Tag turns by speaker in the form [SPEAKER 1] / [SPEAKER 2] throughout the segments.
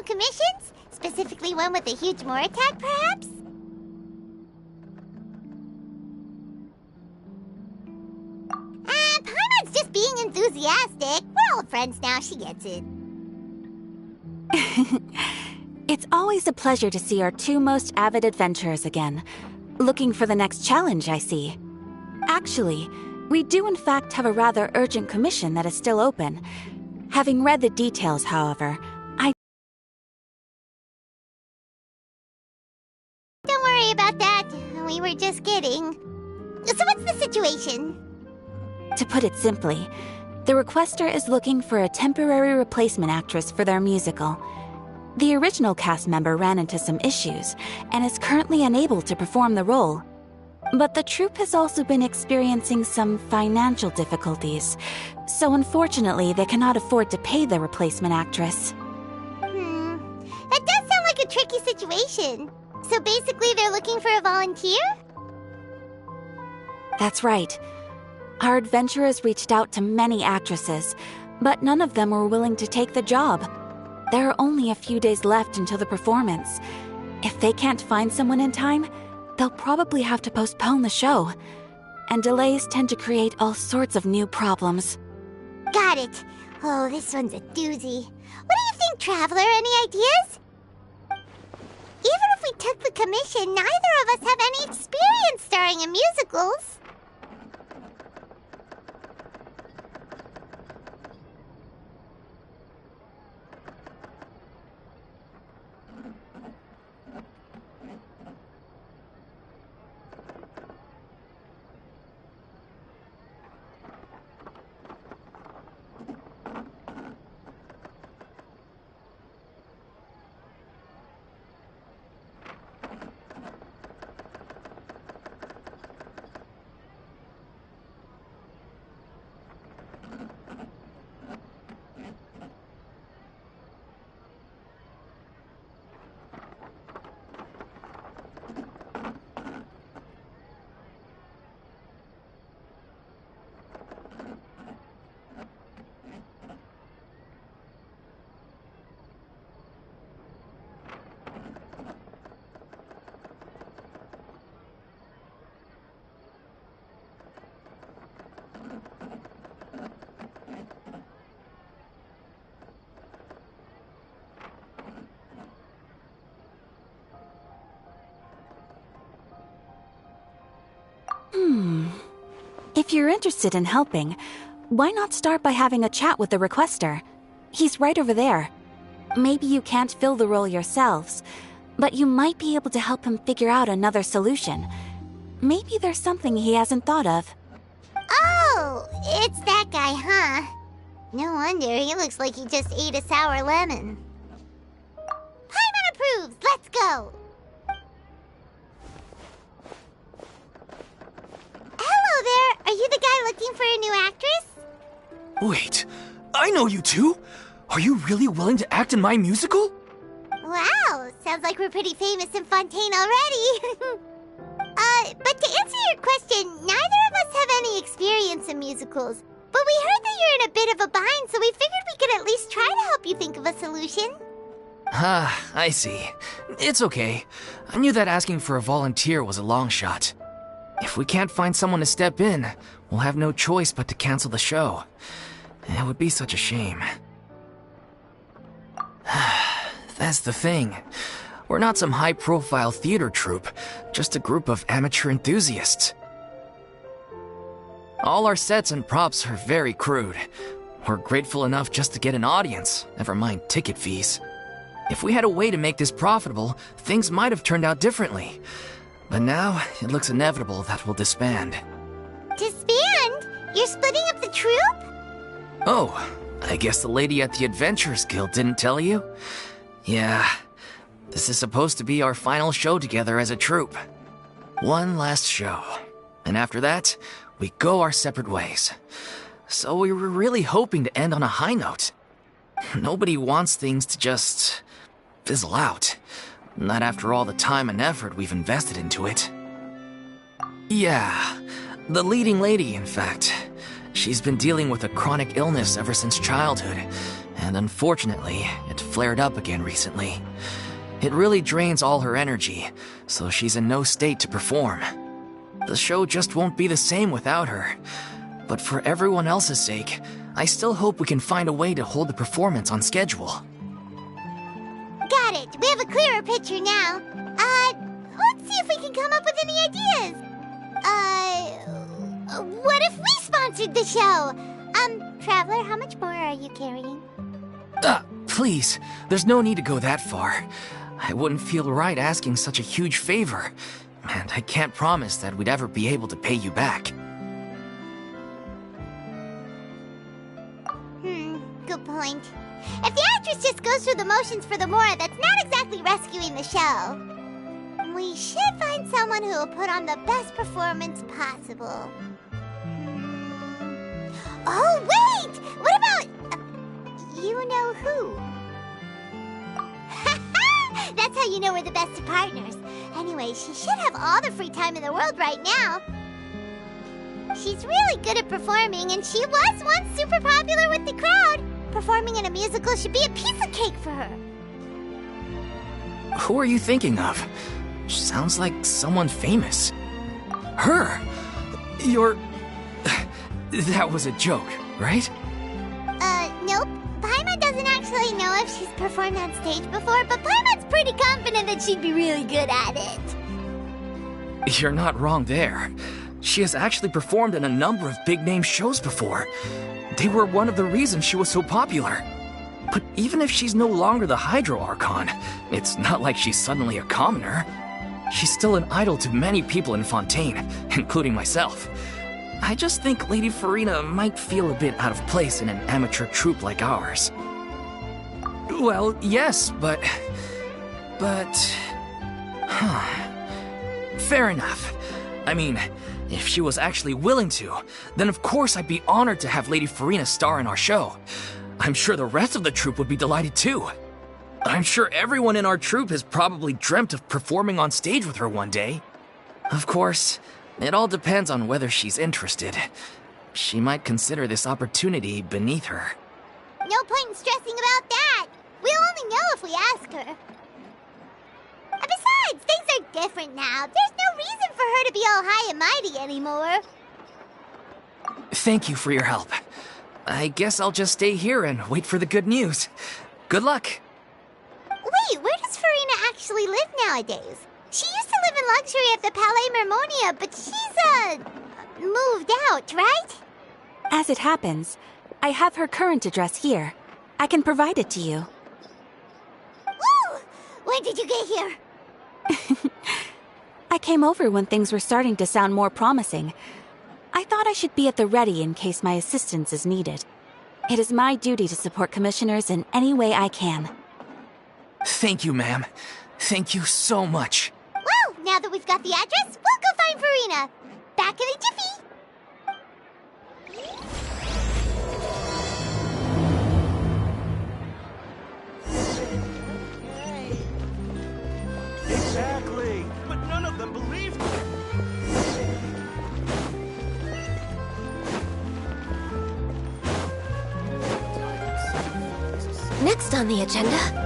[SPEAKER 1] commissions? Specifically one with a huge more attack, perhaps? Paimon's just being enthusiastic. We're old friends now, she gets it.
[SPEAKER 2] It's always a pleasure to see our two most avid adventurers again. Looking for the next challenge, I see. Actually, we do in fact have a rather urgent commission that is still open. Having read the details, however,
[SPEAKER 1] Don't worry about that. We were just kidding. So what's the situation?
[SPEAKER 2] To put it simply, the requester is looking for a temporary replacement actress for their musical. The original cast member ran into some issues and is currently unable to perform the role. But the troupe has also been experiencing some financial difficulties, so unfortunately they cannot afford to pay the replacement actress.
[SPEAKER 1] That does sound like a tricky situation. So basically they're looking for a volunteer?
[SPEAKER 2] That's right. Our adventurers reached out to many actresses, but none of them were willing to take the job. There are only a few days left until the performance. If they can't find someone in time, they'll probably have to postpone the show. And delays tend to create all sorts of new problems.
[SPEAKER 1] Got it. Oh, this one's a doozy. What do you think, Traveler? Any ideas? Even if we took the commission, neither of us have any experience starring in musicals.
[SPEAKER 2] If you're interested in helping, why not start by having a chat with the requester? He's right over there. Maybe you can't fill the role yourselves, but you might be able to help him figure out another solution. Maybe there's something he hasn't thought of.
[SPEAKER 1] Oh, it's that guy, huh? No wonder, he looks like he just ate a sour lemon. Paimon approves! Let's go! Hello there! Are you the guy looking for a new actress?
[SPEAKER 3] Wait, I know you two! Are you really willing to act in my musical?
[SPEAKER 1] Wow, sounds like we're pretty famous in Fontaine already. But to answer your question, neither of us have any experience in musicals. But we heard that you're in a bit of a bind, so we figured we could at least try to help you think of a solution.
[SPEAKER 3] Ah, I see. It's okay. I knew that asking for a volunteer was a long shot. If we can't find someone to step in, we'll have no choice but to cancel the show. It would be such a shame. That's the thing. We're not some high-profile theater troupe, just a group of amateur enthusiasts. All our sets and props are very crude. We're grateful enough just to get an audience, never mind ticket fees. If we had a way to make this profitable, things might have turned out differently. But now, it looks inevitable that we'll disband.
[SPEAKER 1] Disband? You're splitting up the troupe?
[SPEAKER 3] Oh, I guess the lady at the Adventurers Guild didn't tell you? Yeah, this is supposed to be our final show together as a troupe. One last show. And after that, we go our separate ways. So we were really hoping to end on a high note. Nobody wants things to just fizzle out. Not after all the time and effort we've invested into it. Yeah, the leading lady, in fact. She's been dealing with a chronic illness ever since childhood, and unfortunately, it flared up again recently. It really drains all her energy, so she's in no state to perform. The show just won't be the same without her. But for everyone else's sake, I still hope we can find a way to hold the performance on schedule.
[SPEAKER 1] Got it. We have a clearer picture now. Let's see if we can come up with any ideas. What if we sponsored the show? Traveler, how much more are you carrying?
[SPEAKER 3] Please, there's no need to go that far. I wouldn't feel right asking such a huge favor, and I can't promise that we'd ever be able to pay you back.
[SPEAKER 1] Good point. If the actress just goes through the motions for the Mora, that's not exactly rescuing the show. We should find someone who will put on the best performance possible. Oh, wait! What about... you know who? That's how you know we're the best of partners. Anyway, she should have all the free time in the world right now. She's really good at performing, and she was once super popular with the crowd. Performing in a musical should be a piece of cake for her.
[SPEAKER 3] Who are you thinking of? Sounds like someone famous. Her? You're... That was a joke, right?
[SPEAKER 1] Nope. Paimon doesn't actually know if she's performed on stage before, but Paimon's pretty confident that she'd be really good at it.
[SPEAKER 3] You're not wrong there. She has actually performed in a number of big-name shows before. They were one of the reasons she was so popular. But even if she's no longer the Hydro Archon, it's not like she's suddenly a commoner. She's still an idol to many people in Fontaine, including myself. I just think Lady Farina might feel a bit out of place in an amateur troupe like ours. Well, yes, but... Fair enough. I mean, if she was actually willing to, then of course I'd be honored to have Lady Farina star in our show. I'm sure the rest of the troupe would be delighted too. I'm sure everyone in our troupe has probably dreamt of performing on stage with her one day. Of course, it all depends on whether she's interested. She might consider this opportunity beneath her.
[SPEAKER 1] No point in stressing about that. We'll only know if we ask her. And besides, things are different now. There's no reason for her to be all high and mighty anymore.
[SPEAKER 3] Thank you for your help. I guess I'll just stay here and wait for the good news. Good luck.
[SPEAKER 1] Wait, where does Farina actually live nowadays? She used to live in luxury at the Palais Mermonia, but she's, moved out, right?
[SPEAKER 2] As it happens, I have her current address here. I can provide it to you.
[SPEAKER 1] Ooh! When did you get here?
[SPEAKER 2] I came over when things were starting to sound more promising. I thought I should be at the ready in case my assistance is needed. It is my duty to support commissioners in any way I can.
[SPEAKER 3] Thank you, ma'am. Thank you so much.
[SPEAKER 1] Well, now that we've got the address, we'll go find Farina. Back in a jiffy.
[SPEAKER 4] Exactly, but none of them believed me.
[SPEAKER 5] Next on the agenda...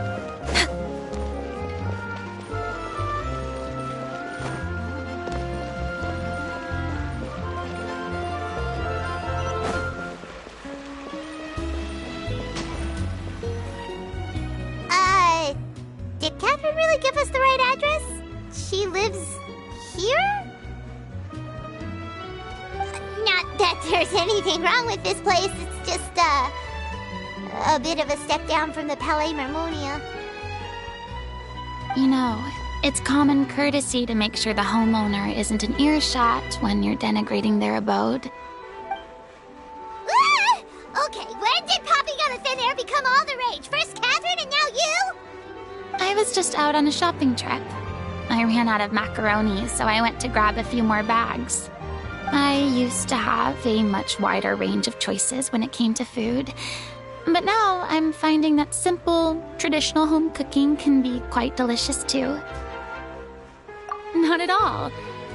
[SPEAKER 1] Did Catherine really give us the right address? She lives here? Not that there's anything wrong with this place, it's just, a bit of a step down from the Palais Mermonia.
[SPEAKER 6] You know, it's common courtesy to make sure the homeowner isn't an earshot when you're denigrating their abode.
[SPEAKER 1] Ah! Okay, when did popping out of thin air become all the rage? First Catherine and now you?
[SPEAKER 6] I was just out on a shopping trip. I ran out of macaroni, so I went to grab a few more bags. I used to have a much wider range of choices when it came to food, but now I'm finding that simple, traditional home cooking can be quite delicious too. Not at all.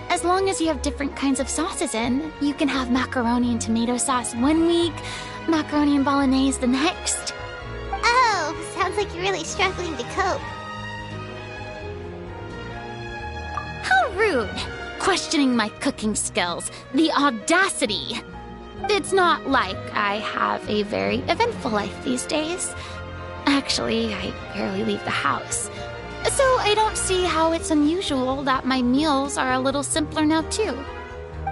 [SPEAKER 6] As long as you have different kinds of sauces in, you can have macaroni and tomato sauce one week, macaroni and bolognese the next.
[SPEAKER 1] Oh, sounds Sounds like you're really struggling to cope.
[SPEAKER 6] How rude! Questioning my cooking skills. The audacity! It's not like I have a very eventful life these days. Actually, I barely leave the house. So I don't see how it's unusual that my meals are a little simpler now too.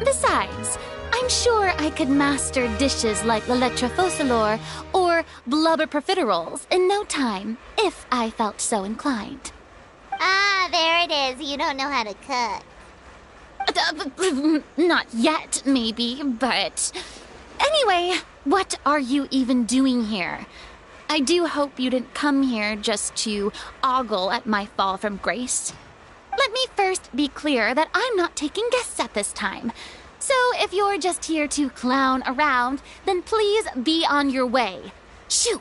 [SPEAKER 6] Besides, I'm sure I could master dishes like la lettre focilor or blubber profiteroles in no time, if I felt so inclined.
[SPEAKER 1] Ah, there it is. You don't know how to cook.
[SPEAKER 6] Not yet, maybe, but... Anyway, what are you even doing here? I do hope you didn't come here just to ogle at my fall from grace. Let me first be clear that I'm not taking guests at this time. So if you're just here to clown around, then please be on your way. Shoo!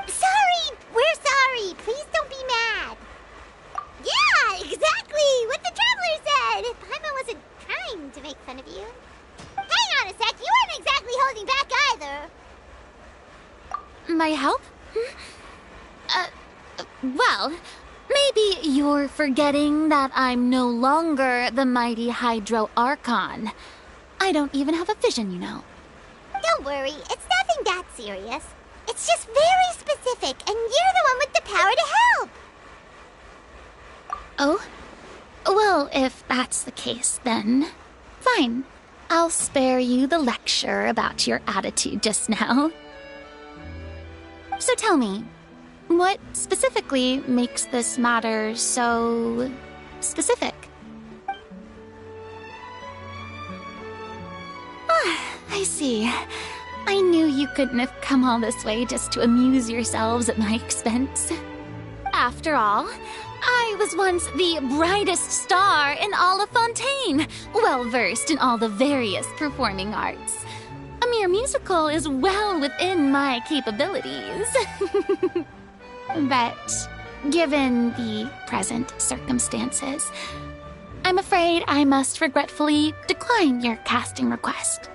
[SPEAKER 1] Sorry! We're sorry! Please don't be mad! Yeah, exactly! What the Traveler said! Paimon wasn't trying to make fun of you. Hang on a sec, you weren't exactly holding back either.
[SPEAKER 6] My help? Well, maybe you're forgetting that I'm no longer the mighty Hydro Archon. I don't even have a vision, you know.
[SPEAKER 1] Don't worry, it's nothing that serious. It's just very specific, and you're the one with the power to help.
[SPEAKER 6] Oh? Well, if that's the case, then fine. I'll spare you the lecture about your attitude just now. So tell me, what specifically makes this matter so specific? Ah, I see. I knew you couldn't have come all this way just to amuse yourselves at my expense. After all, I was once the brightest star in all of Fontaine, well-versed in all the various performing arts. A mere musical is well within my capabilities. But given the present circumstances, I'm afraid I must regretfully decline your casting request.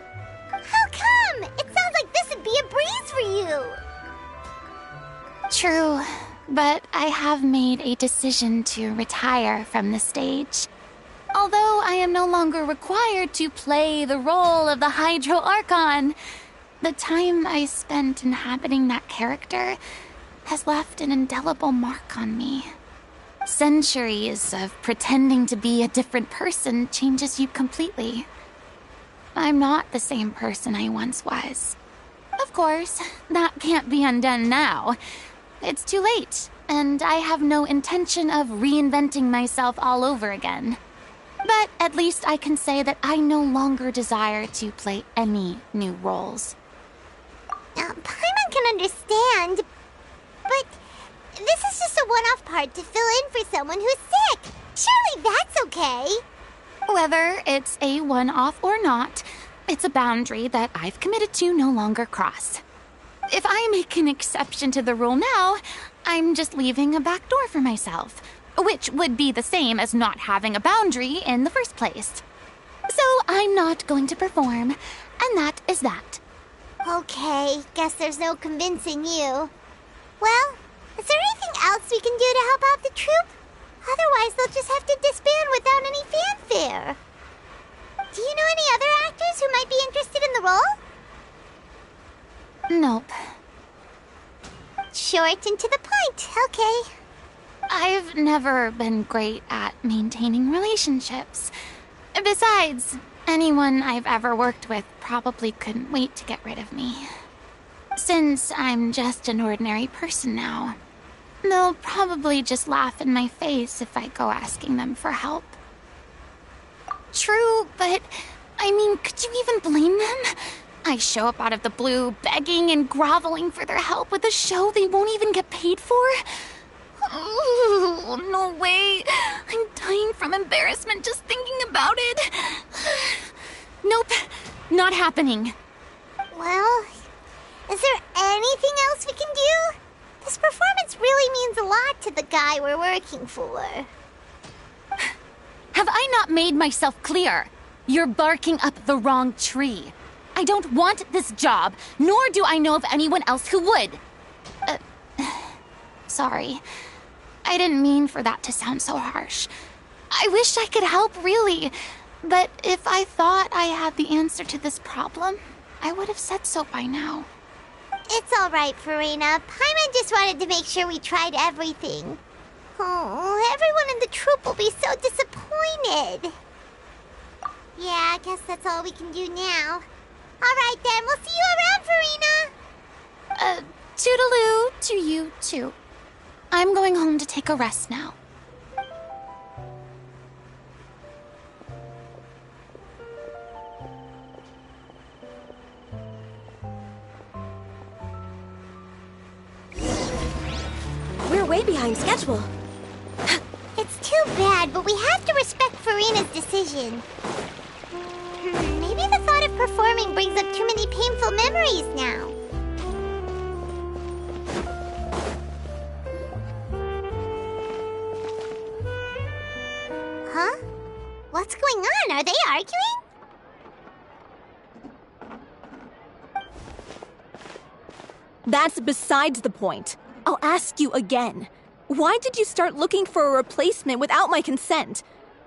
[SPEAKER 1] How come? It sounds like this would be a breeze for you.
[SPEAKER 6] True, but I have made a decision to retire from the stage. Although I am no longer required to play the role of the Hydro Archon, the time I spent inhabiting that character has left an indelible mark on me. Centuries of pretending to be a different person changes you completely. I'm not the same person I once was. Of course, that can't be undone now. It's too late, and I have no intention of reinventing myself all over again. But at least I can say that I no longer desire to play any new roles.
[SPEAKER 1] Paimon can understand, but this is just a one-off part to fill in for someone who's sick. Surely that's okay.
[SPEAKER 6] Whether it's a one-off or not, it's a boundary that I've committed to no longer cross. If I make an exception to the rule now, I'm just leaving a back door for myself, which would be the same as not having a boundary in the first place. So I'm not going to perform, and that is that.
[SPEAKER 1] Okay, guess there's no convincing you. Well, is there anything else we can do to help out the troupe? Otherwise, they'll just have to disband without any fanfare. Do you know any other actors who might be interested in the role?
[SPEAKER 6] Nope.
[SPEAKER 1] Short and to the point, okay.
[SPEAKER 6] I've never been great at maintaining relationships. Besides, anyone I've ever worked with probably couldn't wait to get rid of me. Since I'm just an ordinary person now, they'll probably just laugh in my face if I go asking them for help. True, but I mean, could you even blame them? I show up out of the blue, begging and groveling for their help with a show they won't even get paid for? Oh, no way. I'm dying from embarrassment just thinking about it. Nope, not happening.
[SPEAKER 1] Well, is there anything else we can do? This performance really means a lot to the guy we're working for.
[SPEAKER 6] Have I not made myself clear? You're barking up the wrong tree. I don't want this job, nor do I know of anyone else who would. sorry. I didn't mean for that to sound so harsh. I wish I could help, really. But if I thought I had the answer to this problem, I would have said so by now.
[SPEAKER 1] It's all right, Farina. Paimon just wanted to make sure we tried everything. Oh, everyone in the troupe will be so disappointed. Yeah, I guess that's all we can do now. All right, then. We'll see you around, Farina.
[SPEAKER 6] Toodaloo to you, too. I'm going home to take a rest now.
[SPEAKER 5] We're way behind schedule.
[SPEAKER 1] It's too bad, but we have to respect Farina's decision. Maybe the thought of performing brings up too many painful memories now. Huh? What's going on? Are they arguing?
[SPEAKER 7] That's besides the point. I'll ask you again. Why did you start looking for a replacement without my consent?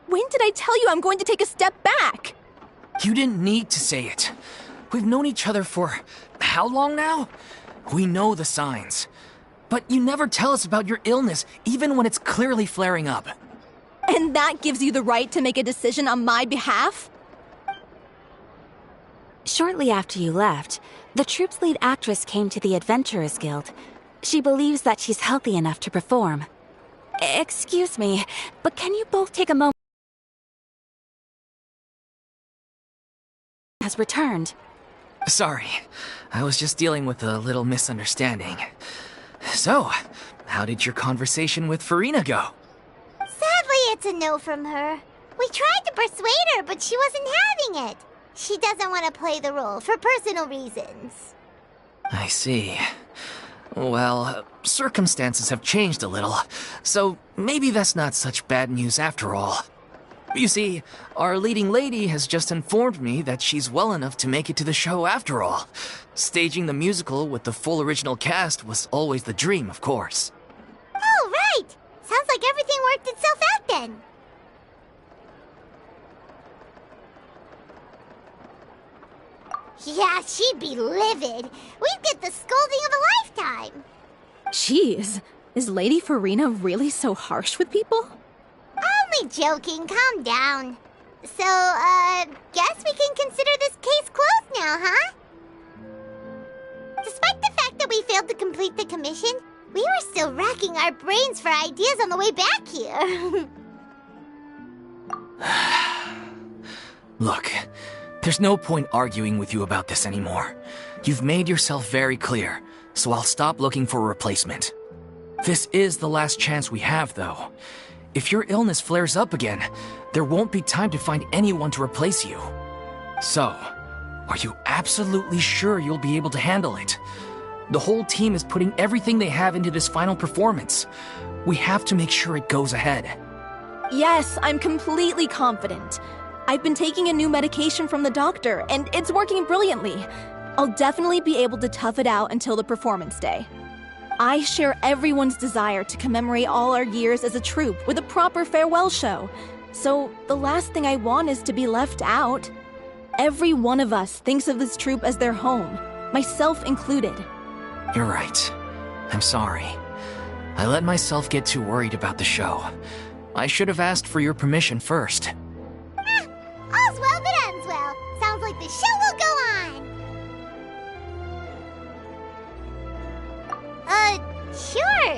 [SPEAKER 7] When did I tell you I'm going to take a step back?
[SPEAKER 3] You didn't need to say it. We've known each other for how long now? We know the signs. But you never tell us about your illness, even when it's clearly flaring up.
[SPEAKER 7] And that gives you the right to make a decision on my behalf?
[SPEAKER 2] Shortly after you left, the troupe's lead actress came to the Adventurers Guild. She believes that she's healthy enough to perform. Excuse me, but can you both take a moment? Has returned.
[SPEAKER 3] Sorry, I was just dealing with a little misunderstanding. So, how did your conversation with Farina go?
[SPEAKER 1] Sadly, it's a no from her. We tried to persuade her, but she wasn't having it. She doesn't want to play the role for personal reasons.
[SPEAKER 3] I see. Well, circumstances have changed a little, so maybe that's not such bad news after all. You see, our leading lady has just informed me that she's well enough to make it to the show after all. Staging the musical with the full original cast was always the dream, of course.
[SPEAKER 1] Oh, right! Sounds like everything worked itself out then. Yeah, she'd be livid. We'd get the scolding of a lifetime.
[SPEAKER 7] Jeez, is Lady Farina really so harsh with people?
[SPEAKER 1] Only joking, calm down. So, guess we can consider this case closed now, huh? Despite the fact that we failed to complete the commission, we were still racking our brains for ideas on the way back here.
[SPEAKER 3] Look, there's no point arguing with you about this anymore. You've made yourself very clear, so I'll stop looking for a replacement. This is the last chance we have, though. If your illness flares up again, there won't be time to find anyone to replace you. So, are you absolutely sure you'll be able to handle it? The whole team is putting everything they have into this final performance. We have to make sure it goes ahead.
[SPEAKER 7] Yes, I'm completely confident. I've been taking a new medication from the doctor, and it's working brilliantly. I'll definitely be able to tough it out until the performance day. I share everyone's desire to commemorate all our years as a troupe with a proper farewell show. So the last thing I want is to be left out. Every one of us thinks of this troupe as their home, myself included.
[SPEAKER 3] You're right. I'm sorry. I let myself get too worried about the show. I should have asked for your permission first.
[SPEAKER 1] All's well that ends well. Sounds like the show will go on. Sure.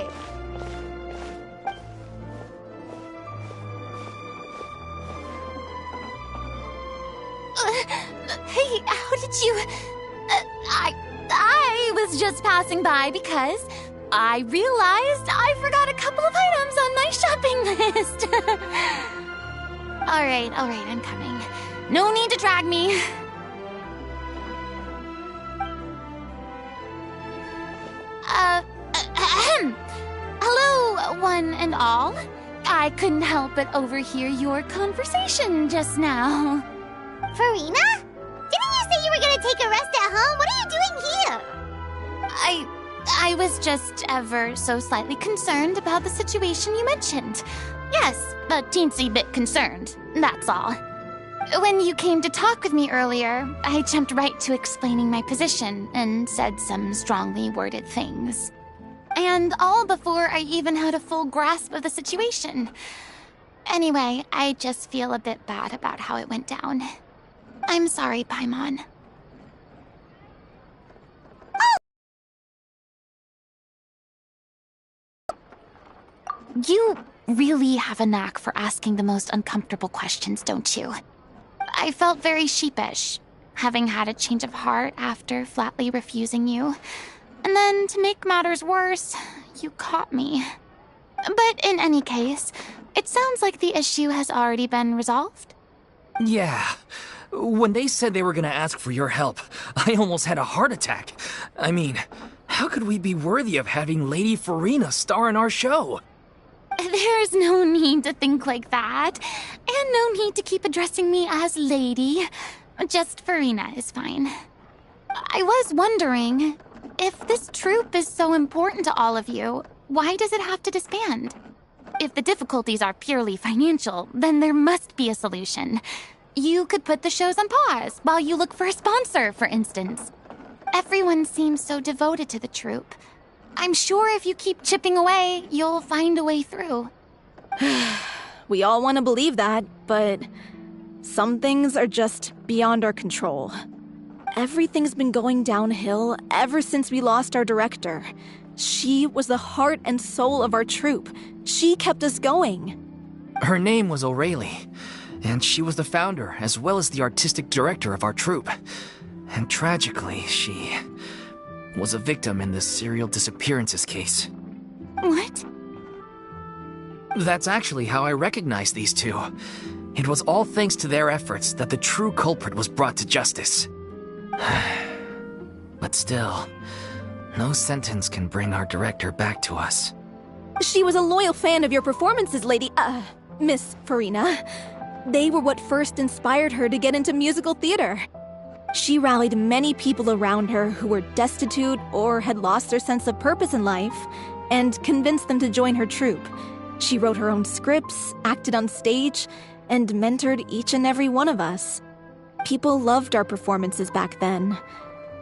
[SPEAKER 6] Hey, how did you... I was just passing by because I realized I forgot a couple of items on my shopping list. All right, I'm coming. No need to drag me. Hello, one and all. I couldn't help but overhear your conversation just now.
[SPEAKER 1] Farina? Didn't you say you were gonna take a rest at home? What are you doing here?
[SPEAKER 6] I was just ever so slightly concerned about the situation you mentioned. Yes, a teensy bit concerned, that's all. When you came to talk with me earlier, I jumped right to explaining my position and said some strongly worded things. And all before I even had a full grasp of the situation. Anyway, I just feel a bit bad about how it went down. I'm sorry, Paimon. You really have a knack for asking the most uncomfortable questions, don't you? I felt very sheepish, having had a change of heart after flatly refusing you. And then, to make matters worse, you caught me. But in any case, it sounds like the issue has already been resolved.
[SPEAKER 3] Yeah. When they said they were gonna ask for your help, I almost had a heart attack. I mean, how could we be worthy of having Lady Farina star in our show?
[SPEAKER 6] There's no need to think like that, and no need to keep addressing me as Lady. Just Farina is fine. I was wondering, if this troupe is so important to all of you, why does it have to disband? If the difficulties are purely financial, then there must be a solution. You could put the shows on pause while you look for a sponsor, for instance. Everyone seems so devoted to the troupe. I'm sure if you keep chipping away, you'll find a way through.
[SPEAKER 7] We all want to believe that, but some things are just beyond our control. Everything's been going downhill ever since we lost our director. She was the heart and soul of our troupe. She kept us going.
[SPEAKER 3] Her name was O'Reilly, and she was the founder as well as the artistic director of our troupe. And tragically, she was a victim in this serial disappearances case.
[SPEAKER 6] What?
[SPEAKER 3] That's actually how I recognized these two. It was all thanks to their efforts that the true culprit was brought to justice. But still, no sentence can bring our director back to us.
[SPEAKER 7] She was a loyal fan of your performances, Miss Farina. They were what first inspired her to get into musical theater. She rallied many people around her who were destitute or had lost their sense of purpose in life, and convinced them to join her troupe. She wrote her own scripts, acted on stage, and mentored each and every one of us. People loved our performances back then.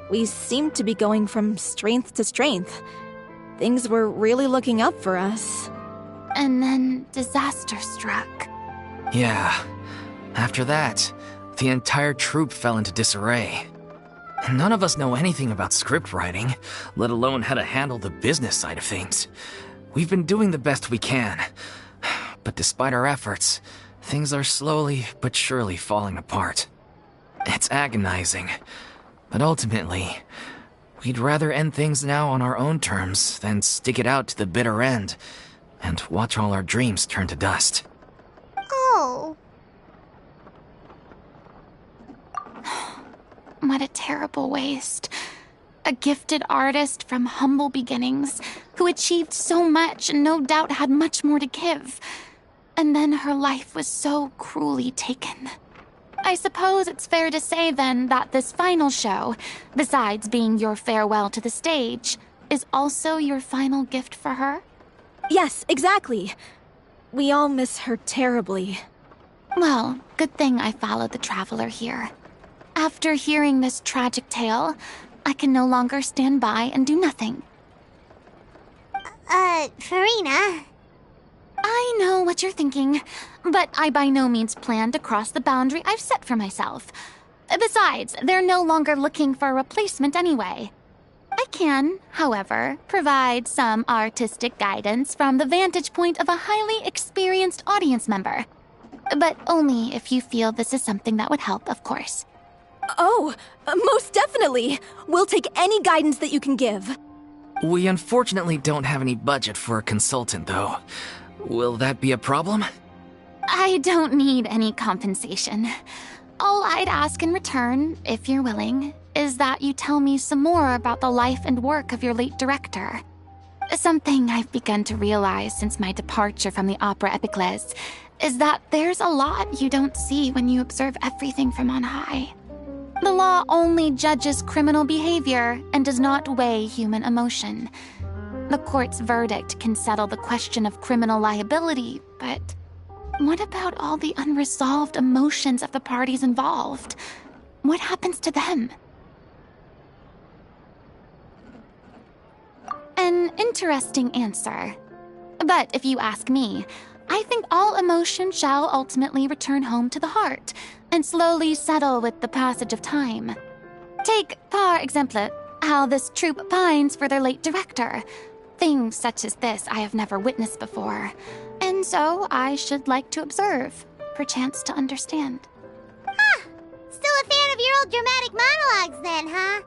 [SPEAKER 7] We seemed to be going from strength to strength. Things were really looking up for us.
[SPEAKER 6] And then disaster struck.
[SPEAKER 3] Yeah. After that, the entire troupe fell into disarray. None of us know anything about script writing, let alone how to handle the business side of things. We've been doing the best we can. But despite our efforts, things are slowly but surely falling apart. It's agonizing. But ultimately, we'd rather end things now on our own terms than stick it out to the bitter end and watch all our dreams turn to dust.
[SPEAKER 1] Oh.
[SPEAKER 6] What a terrible waste. A gifted artist from humble beginnings who achieved so much and no doubt had much more to give. And then her life was so cruelly taken. I suppose it's fair to say then that this final show, besides being your farewell to the stage, is also your final gift for her?
[SPEAKER 7] Yes, exactly. We all miss her terribly.
[SPEAKER 6] Well, good thing I followed the Traveler here. After hearing this tragic tale, I can no longer stand by and do nothing.
[SPEAKER 1] Farina.
[SPEAKER 6] I know what you're thinking, but I by no means plan to cross the boundary I've set for myself. Besides, they're no longer looking for a replacement anyway. I can, however, provide some artistic guidance from the vantage point of a highly experienced audience member. But only if you feel this is something that would help, of course.
[SPEAKER 7] Oh, most definitely. We'll take any guidance that you can give.
[SPEAKER 3] We unfortunately don't have any budget for a consultant, though. Will that be a problem?
[SPEAKER 6] I don't need any compensation. All I'd ask in return, if you're willing, is that you tell me some more about the life and work of your late director. Something I've begun to realize since my departure from the Opera Epiclese is that there's a lot you don't see when you observe everything from on high. The law only judges criminal behavior and does not weigh human emotion. The court's verdict can settle the question of criminal liability, but what about all the unresolved emotions of the parties involved? What happens to them? An interesting answer. But if you ask me, I think all emotion shall ultimately return home to the heart and slowly settle with the passage of time. Take, par exemple, how this troupe pines for their late director. Things such as this I have never witnessed before, and so I should like to observe, perchance to understand.
[SPEAKER 1] Huh. Still a fan of your old dramatic monologues then, huh?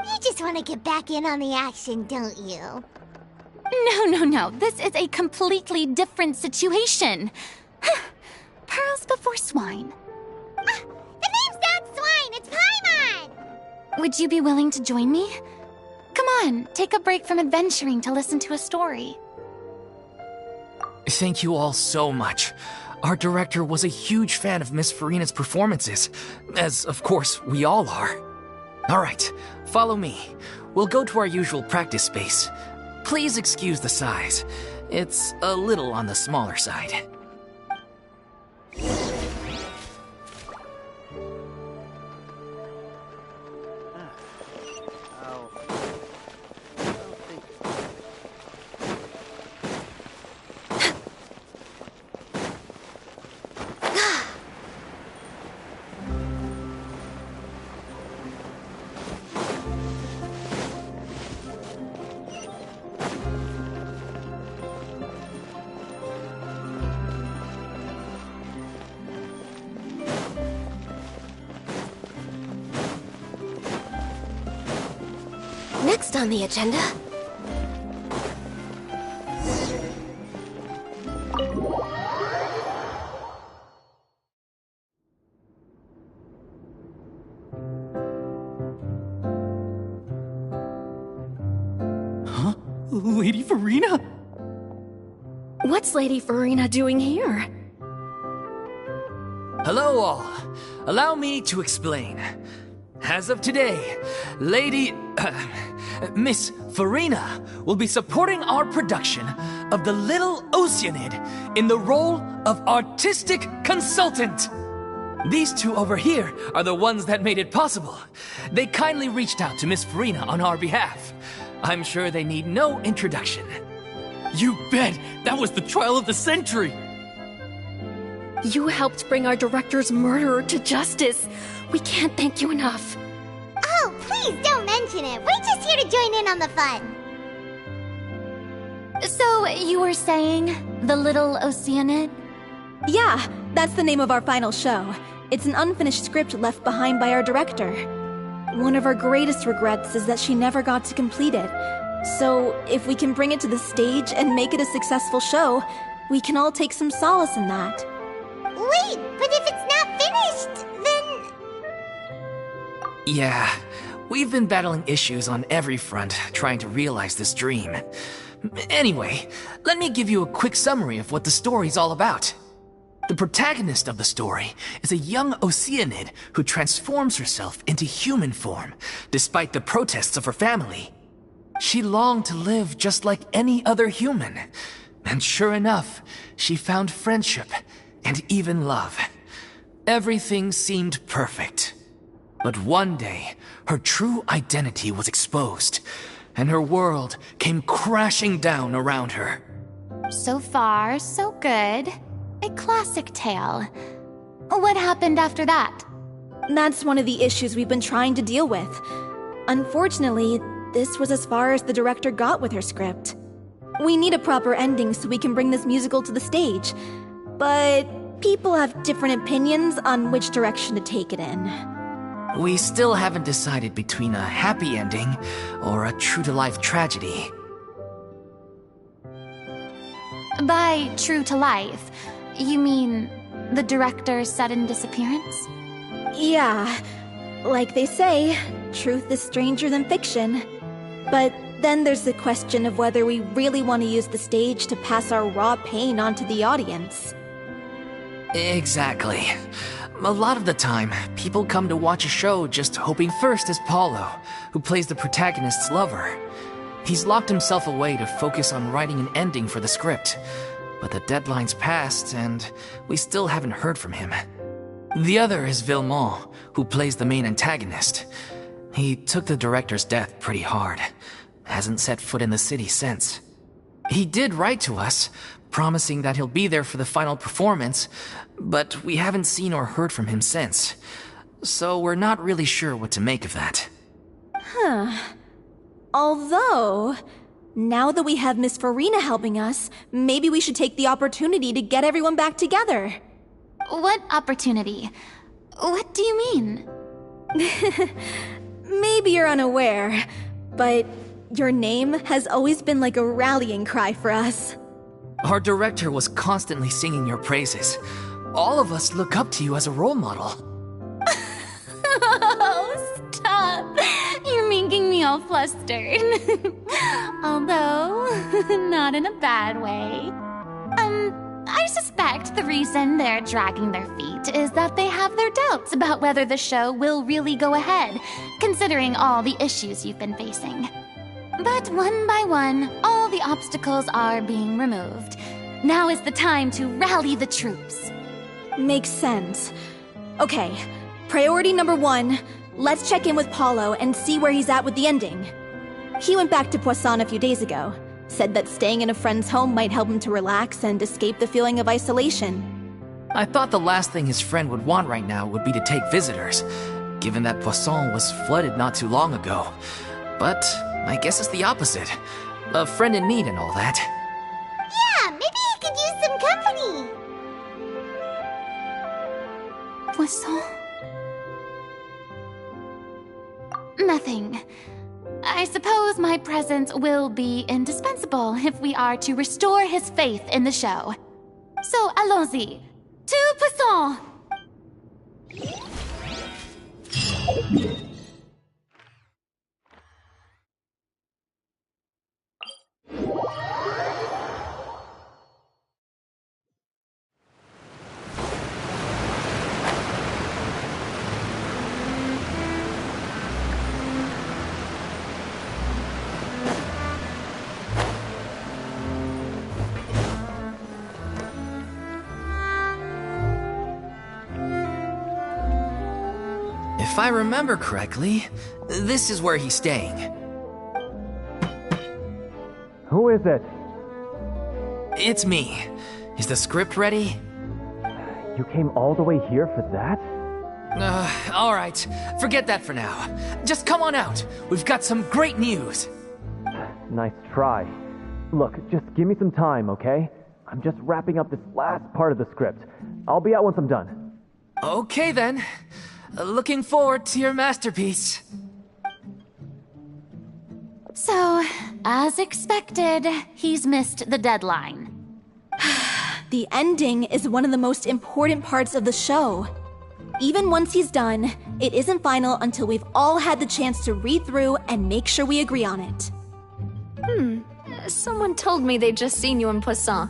[SPEAKER 1] You just want to get back in on the action, don't you?
[SPEAKER 6] No. This is a completely different situation. Pearls before swine.
[SPEAKER 1] The name's not Swine, it's Paimon!
[SPEAKER 6] Would you be willing to join me? Come on, take a break from adventuring to listen to a story.
[SPEAKER 3] Thank you all so much. Our director was a huge fan of Miss Farina's performances, as of course we all are. All right, follow me. We'll go to our usual practice space. Please excuse the size. It's a little on the smaller side.
[SPEAKER 5] Next on the agenda...
[SPEAKER 8] Huh? Lady Farina?
[SPEAKER 5] What's Lady Farina doing here?
[SPEAKER 3] Hello all. Allow me to explain. As of today, Miss Farina will be supporting our production of The Little Oceanid in the role of artistic consultant. These two over here are the ones that made it possible. They kindly reached out to Miss Farina on our behalf. I'm sure they need no introduction.
[SPEAKER 8] You bet! That was the trial of the century!
[SPEAKER 5] You helped bring our director's murderer to justice. We can't thank you enough.
[SPEAKER 1] Oh, please don't mention it. We're just here to join in on the fun.
[SPEAKER 6] So, you were saying The Little Oceanid?
[SPEAKER 7] Yeah, that's the name of our final show. It's an unfinished script left behind by our director. One of our greatest regrets is that she never got to complete it. So, if we can bring it to the stage and make it a successful show, we can all take some solace in that.
[SPEAKER 1] Wait, but if it's not finished, then...
[SPEAKER 3] Yeah, we've been battling issues on every front trying to realize this dream. Anyway, let me give you a quick summary of what the story's all about. The protagonist of the story is a young Oceanid who transforms herself into human form, despite the protests of her family. She longed to live just like any other human, and sure enough, she found friendship and even love. Everything seemed perfect. But one day, her true identity was exposed, and her world came crashing down around her.
[SPEAKER 6] So far, so good. A classic tale. What happened after that?
[SPEAKER 7] That's one of the issues we've been trying to deal with. Unfortunately, this was as far as the director got with her script. We need a proper ending so we can bring this musical to the stage. But people have different opinions on which direction to take it in.
[SPEAKER 3] We still haven't decided between a happy ending or a true-to-life tragedy.
[SPEAKER 6] By true to life, you mean the director's sudden disappearance?
[SPEAKER 7] Yeah, like they say, truth is stranger than fiction. But then there's the question of whether we really want to use the stage to pass our raw pain onto the audience.
[SPEAKER 3] Exactly. A lot of the time, people come to watch a show just hoping first is Paulo, who plays the protagonist's lover. He's locked himself away to focus on writing an ending for the script, but the deadline's passed and we still haven't heard from him. The other is Villemont, who plays the main antagonist. He took the director's death pretty hard. Hasn't set foot in the city since. He did write to us, promising that he'll be there for the final performance, but we haven't seen or heard from him since. So we're not really sure what to make of that.
[SPEAKER 7] Although, now that we have Miss Farina helping us, maybe we should take the opportunity to get everyone back together.
[SPEAKER 6] What opportunity? What do you mean?
[SPEAKER 7] Maybe you're unaware, but your name has always been like a rallying cry for us.
[SPEAKER 3] Our director was constantly singing your praises. All of us look up to you as a role model.
[SPEAKER 6] Oh, stop! You're making me all flustered. Although, not in a bad way. I suspect the reason they're dragging their feet is that they have their doubts about whether the show will really go ahead, considering all the issues you've been facing. But one by one, all the obstacles are being removed. Now is the time to rally the troops.
[SPEAKER 7] Makes sense. Okay, priority number 1, let's check in with Paulo and see where he's at with the ending. He went back to Poisson a few days ago, said that staying in a friend's home might help him to relax and escape the feeling of isolation.
[SPEAKER 3] I thought the last thing his friend would want right now would be to take visitors, given that Poisson was flooded not too long ago. But I guess it's the opposite. A friend in need and all that.
[SPEAKER 1] Yeah, maybe he could use some company.
[SPEAKER 6] Poisson? Nothing. I suppose my presence will be indispensable if we are to restore his faith in the show. So, allons-y. To Poisson!
[SPEAKER 3] If I remember correctly, this is where he's staying.
[SPEAKER 9] Who is it?
[SPEAKER 3] It's me. Is the script ready?
[SPEAKER 9] You came all the way here for that?
[SPEAKER 3] Alright. Forget that for now. Just come on out. We've got some great news.
[SPEAKER 9] Nice try. Look, just give me some time, okay? I'm just wrapping up this last part of the script. I'll be out once I'm done.
[SPEAKER 3] Okay then. Looking forward to your masterpiece.
[SPEAKER 6] So, as expected, he's missed the deadline.
[SPEAKER 7] The ending is one of the most important parts of the show. Even once he's done, it isn't final until we've all had the chance to read through and make sure we agree on it.
[SPEAKER 5] Someone told me they'd just seen you in Poisson.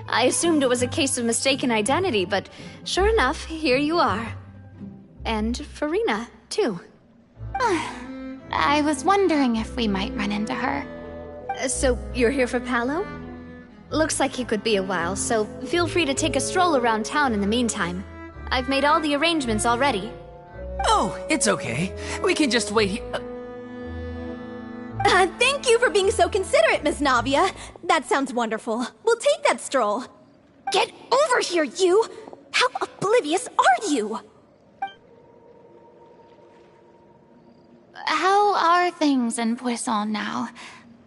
[SPEAKER 5] I assumed it was a case of mistaken identity, but sure enough, here you are. And Farina, too.
[SPEAKER 6] I was wondering if we might run into her.
[SPEAKER 5] So, you're here for Paolo? Looks like he could be a while, so feel free to take a stroll around town in the meantime. I've made all the arrangements already.
[SPEAKER 3] Oh, it's okay. We can just wait here.
[SPEAKER 7] Thank you for being so considerate, Miss Navia. That sounds wonderful. We'll take that stroll. Get over here, you! How oblivious are you?
[SPEAKER 6] How are things in Poisson now?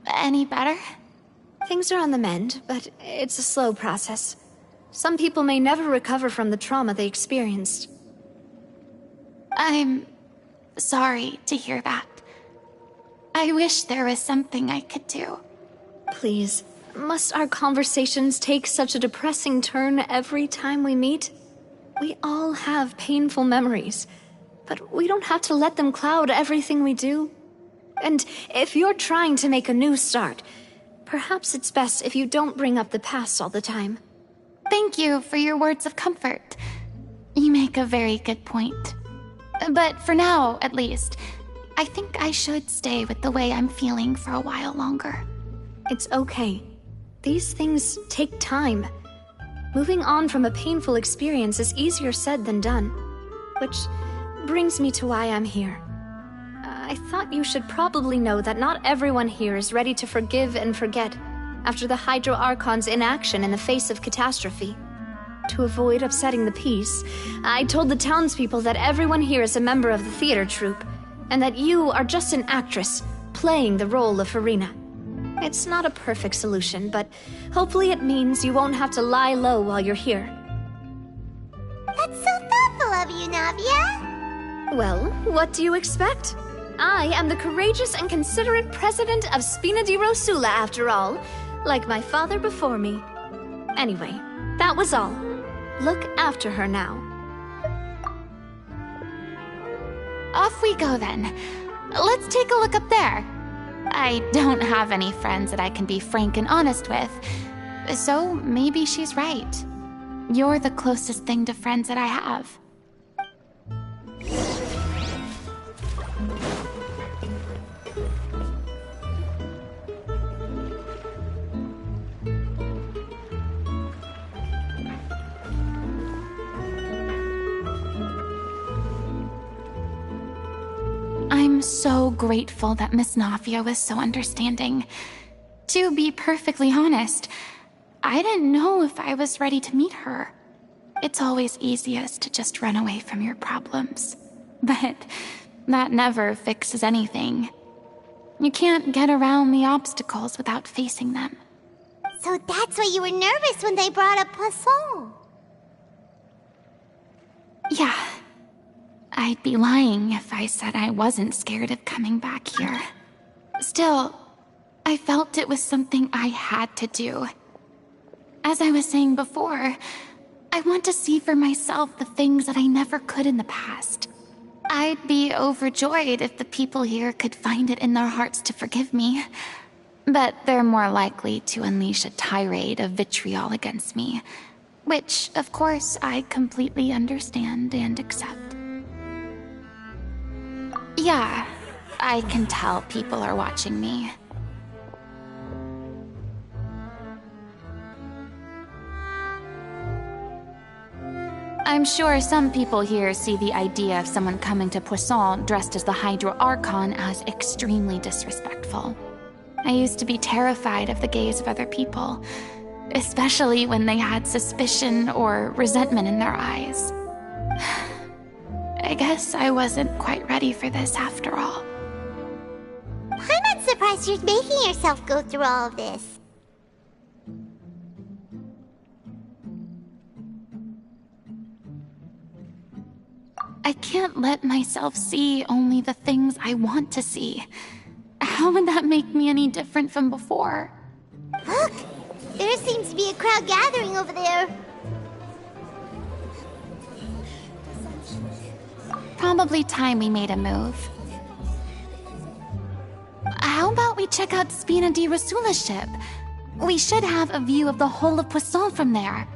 [SPEAKER 6] Any better?
[SPEAKER 5] Things are on the mend, but it's a slow process. Some people may never recover from the trauma they experienced.
[SPEAKER 6] I'm sorry to hear that. I wish there was something I could do.
[SPEAKER 5] Please, must our conversations take such a depressing turn every time we meet? We all have painful memories, but we don't have to let them cloud everything we do. And if you're trying to make a new start, perhaps it's best if you don't bring up the past all the time.
[SPEAKER 6] Thank you for your words of comfort. You make a very good point. But for now, at least, I think I should stay with the way I'm feeling for a while longer.
[SPEAKER 5] It's okay. These things take time. Moving on from a painful experience is easier said than done. Which brings me to why I'm here. I thought you should probably know that not everyone here is ready to forgive and forget after the Hydro Archon's inaction in the face of catastrophe. To avoid upsetting the peace, I told the townspeople that everyone here is a member of the theater troupe, and that you are just an actress playing the role of Farina. It's not a perfect solution, but hopefully it means you won't have to lie low while you're here.
[SPEAKER 1] That's so thoughtful of you, Navia.
[SPEAKER 5] Well, what do you expect? I am the courageous and considerate president of Spina di Rosula, after all, like my father before me. Anyway, that was all. Look after her now.
[SPEAKER 6] Off we go then. Let's take a look up there. I don't have any friends that I can be frank and honest with, so maybe she's right. You're the closest thing to friends that I have. I'm so grateful that Miss Nafia was so understanding. To be perfectly honest, I didn't know if I was ready to meet her. It's always easiest to just run away from your problems. But that never fixes anything. You can't get around the obstacles without facing them.
[SPEAKER 1] So that's why you were nervous when they brought up Poisson.
[SPEAKER 6] Yeah. I'd be lying if I said I wasn't scared of coming back here. Still, I felt it was something I had to do. As I was saying before, I want to see for myself the things that I never could in the past. I'd be overjoyed if the people here could find it in their hearts to forgive me. But they're more likely to unleash a tirade of vitriol against me, which, of course, I completely understand and accept. Yeah, I can tell people are watching me. I'm sure some people here see the idea of someone coming to Poisson dressed as the Hydro Archon as extremely disrespectful. I used to be terrified of the gaze of other people, especially when they had suspicion or resentment in their eyes. I guess I wasn't quite ready for this after all.
[SPEAKER 1] I'm not surprised you're making yourself go through all of this.
[SPEAKER 6] I can't let myself see only the things I want to see. How would that make me any different from before?
[SPEAKER 1] Look! There seems to be a crowd gathering over there.
[SPEAKER 6] Probably time we made a move. How about we check out Spina di Rosula's ship? We should have a view of the whole of Poisson from there.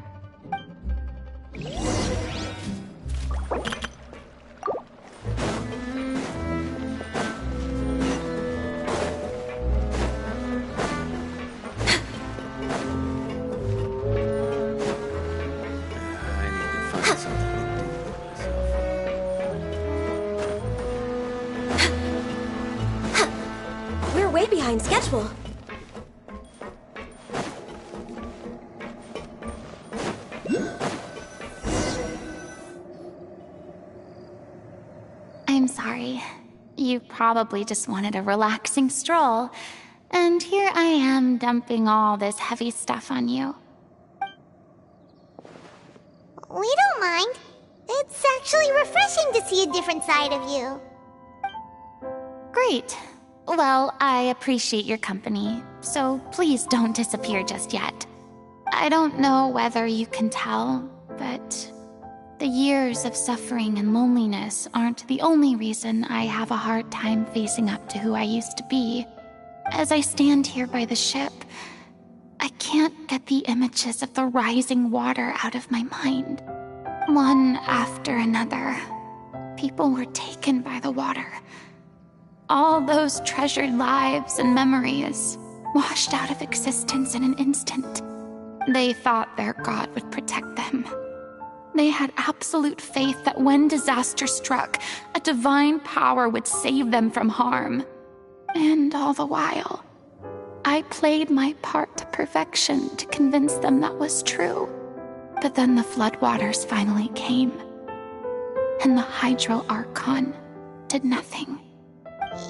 [SPEAKER 7] Way behind schedule.
[SPEAKER 6] I'm sorry. You probably just wanted a relaxing stroll, and here I am dumping all this heavy stuff on you.
[SPEAKER 1] We don't mind. It's actually refreshing to see a different side of you.
[SPEAKER 6] Great. Well, I appreciate your company, so please don't disappear just yet. I don't know whether you can tell, but the years of suffering and loneliness aren't the only reason I have a hard time facing up to who I used to be. As I stand here by the ship, I can't get the images of the rising water out of my mind. One after another, people were taken by the water. All those treasured lives and memories washed out of existence in an instant. They thought their god would protect them. They had absolute faith that when disaster struck, a divine power would save them from harm. And all the while, I played my part to perfection to convince them that was true. But then the floodwaters finally came, and the Hydro Archon did nothing.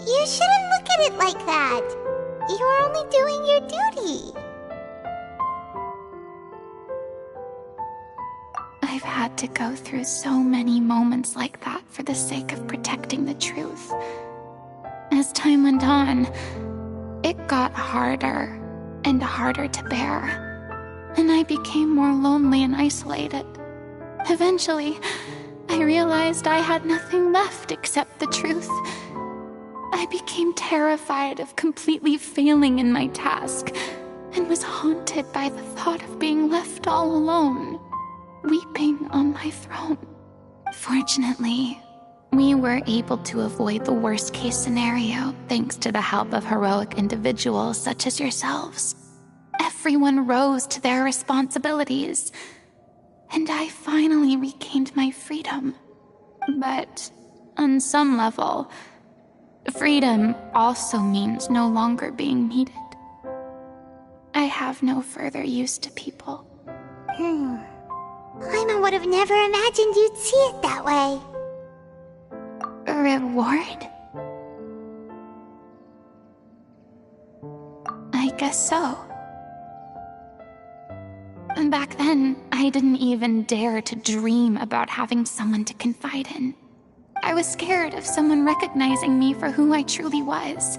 [SPEAKER 1] You shouldn't look at it like that. You were only doing your duty.
[SPEAKER 6] I've had to go through so many moments like that for the sake of protecting the truth. As time went on, it got harder and harder to bear, and I became more lonely and isolated. Eventually, I realized I had nothing left except the truth. I became terrified of completely failing in my task, and was haunted by the thought of being left all alone, weeping on my throne. Fortunately, we were able to avoid the worst-case scenario thanks to the help of heroic individuals such as yourselves. Everyone rose to their responsibilities, and I finally regained my freedom. But on some level, freedom also means no longer being needed. I have no further use to people.
[SPEAKER 1] Paimon would have never imagined you'd see it that way.
[SPEAKER 6] A reward? I guess so. Back then, I didn't even dare to dream about having someone to confide in. I was scared of someone recognizing me for who I truly was,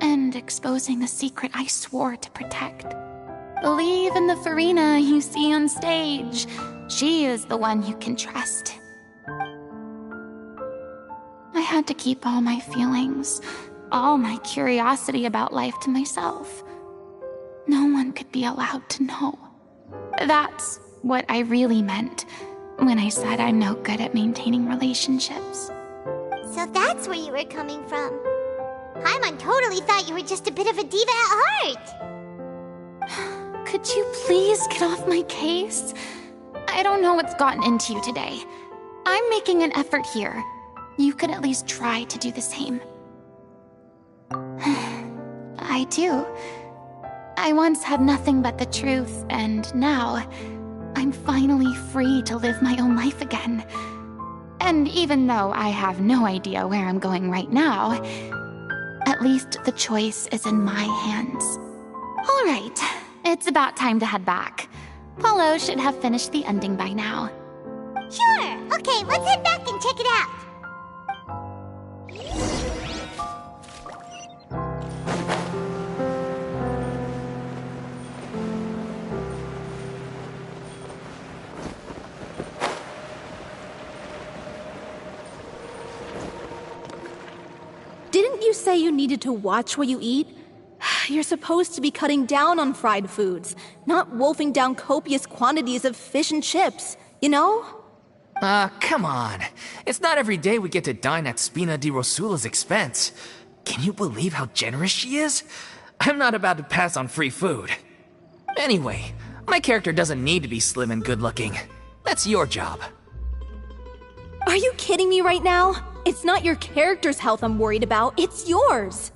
[SPEAKER 6] and exposing the secret I swore to protect. Believe in the Farina you see on stage. She is the one you can trust. I had to keep all my feelings, all my curiosity about life to myself. No one could be allowed to know. That's what I really meant when I said I'm no good at maintaining relationships.
[SPEAKER 1] So that's where you were coming from. Paimon totally thought you were just a bit of a diva at heart.
[SPEAKER 6] Could you please get off my case? I don't know what's gotten into you today. I'm making an effort here. You could at least try to do the same. I do. I once had nothing but the truth, and now I'm finally free to live my own life again. And even though I have no idea where I'm going right now, at least the choice is in my hands. All right, it's about time to head back. Paulo should have finished the ending by now.
[SPEAKER 1] Sure. Okay, let's head back and check it out.
[SPEAKER 7] Didn't you say you needed to watch what you eat? You're supposed to be cutting down on fried foods, not wolfing down copious quantities of fish and chips, you know?
[SPEAKER 3] Come on. It's not every day we get to dine at Spina di Rosula's expense. Can you believe how generous she is? I'm not about to pass on free food. Anyway, my character doesn't need to be slim and good-looking. That's your job.
[SPEAKER 7] Are you kidding me right now? It's not your character's health I'm worried about, it's yours.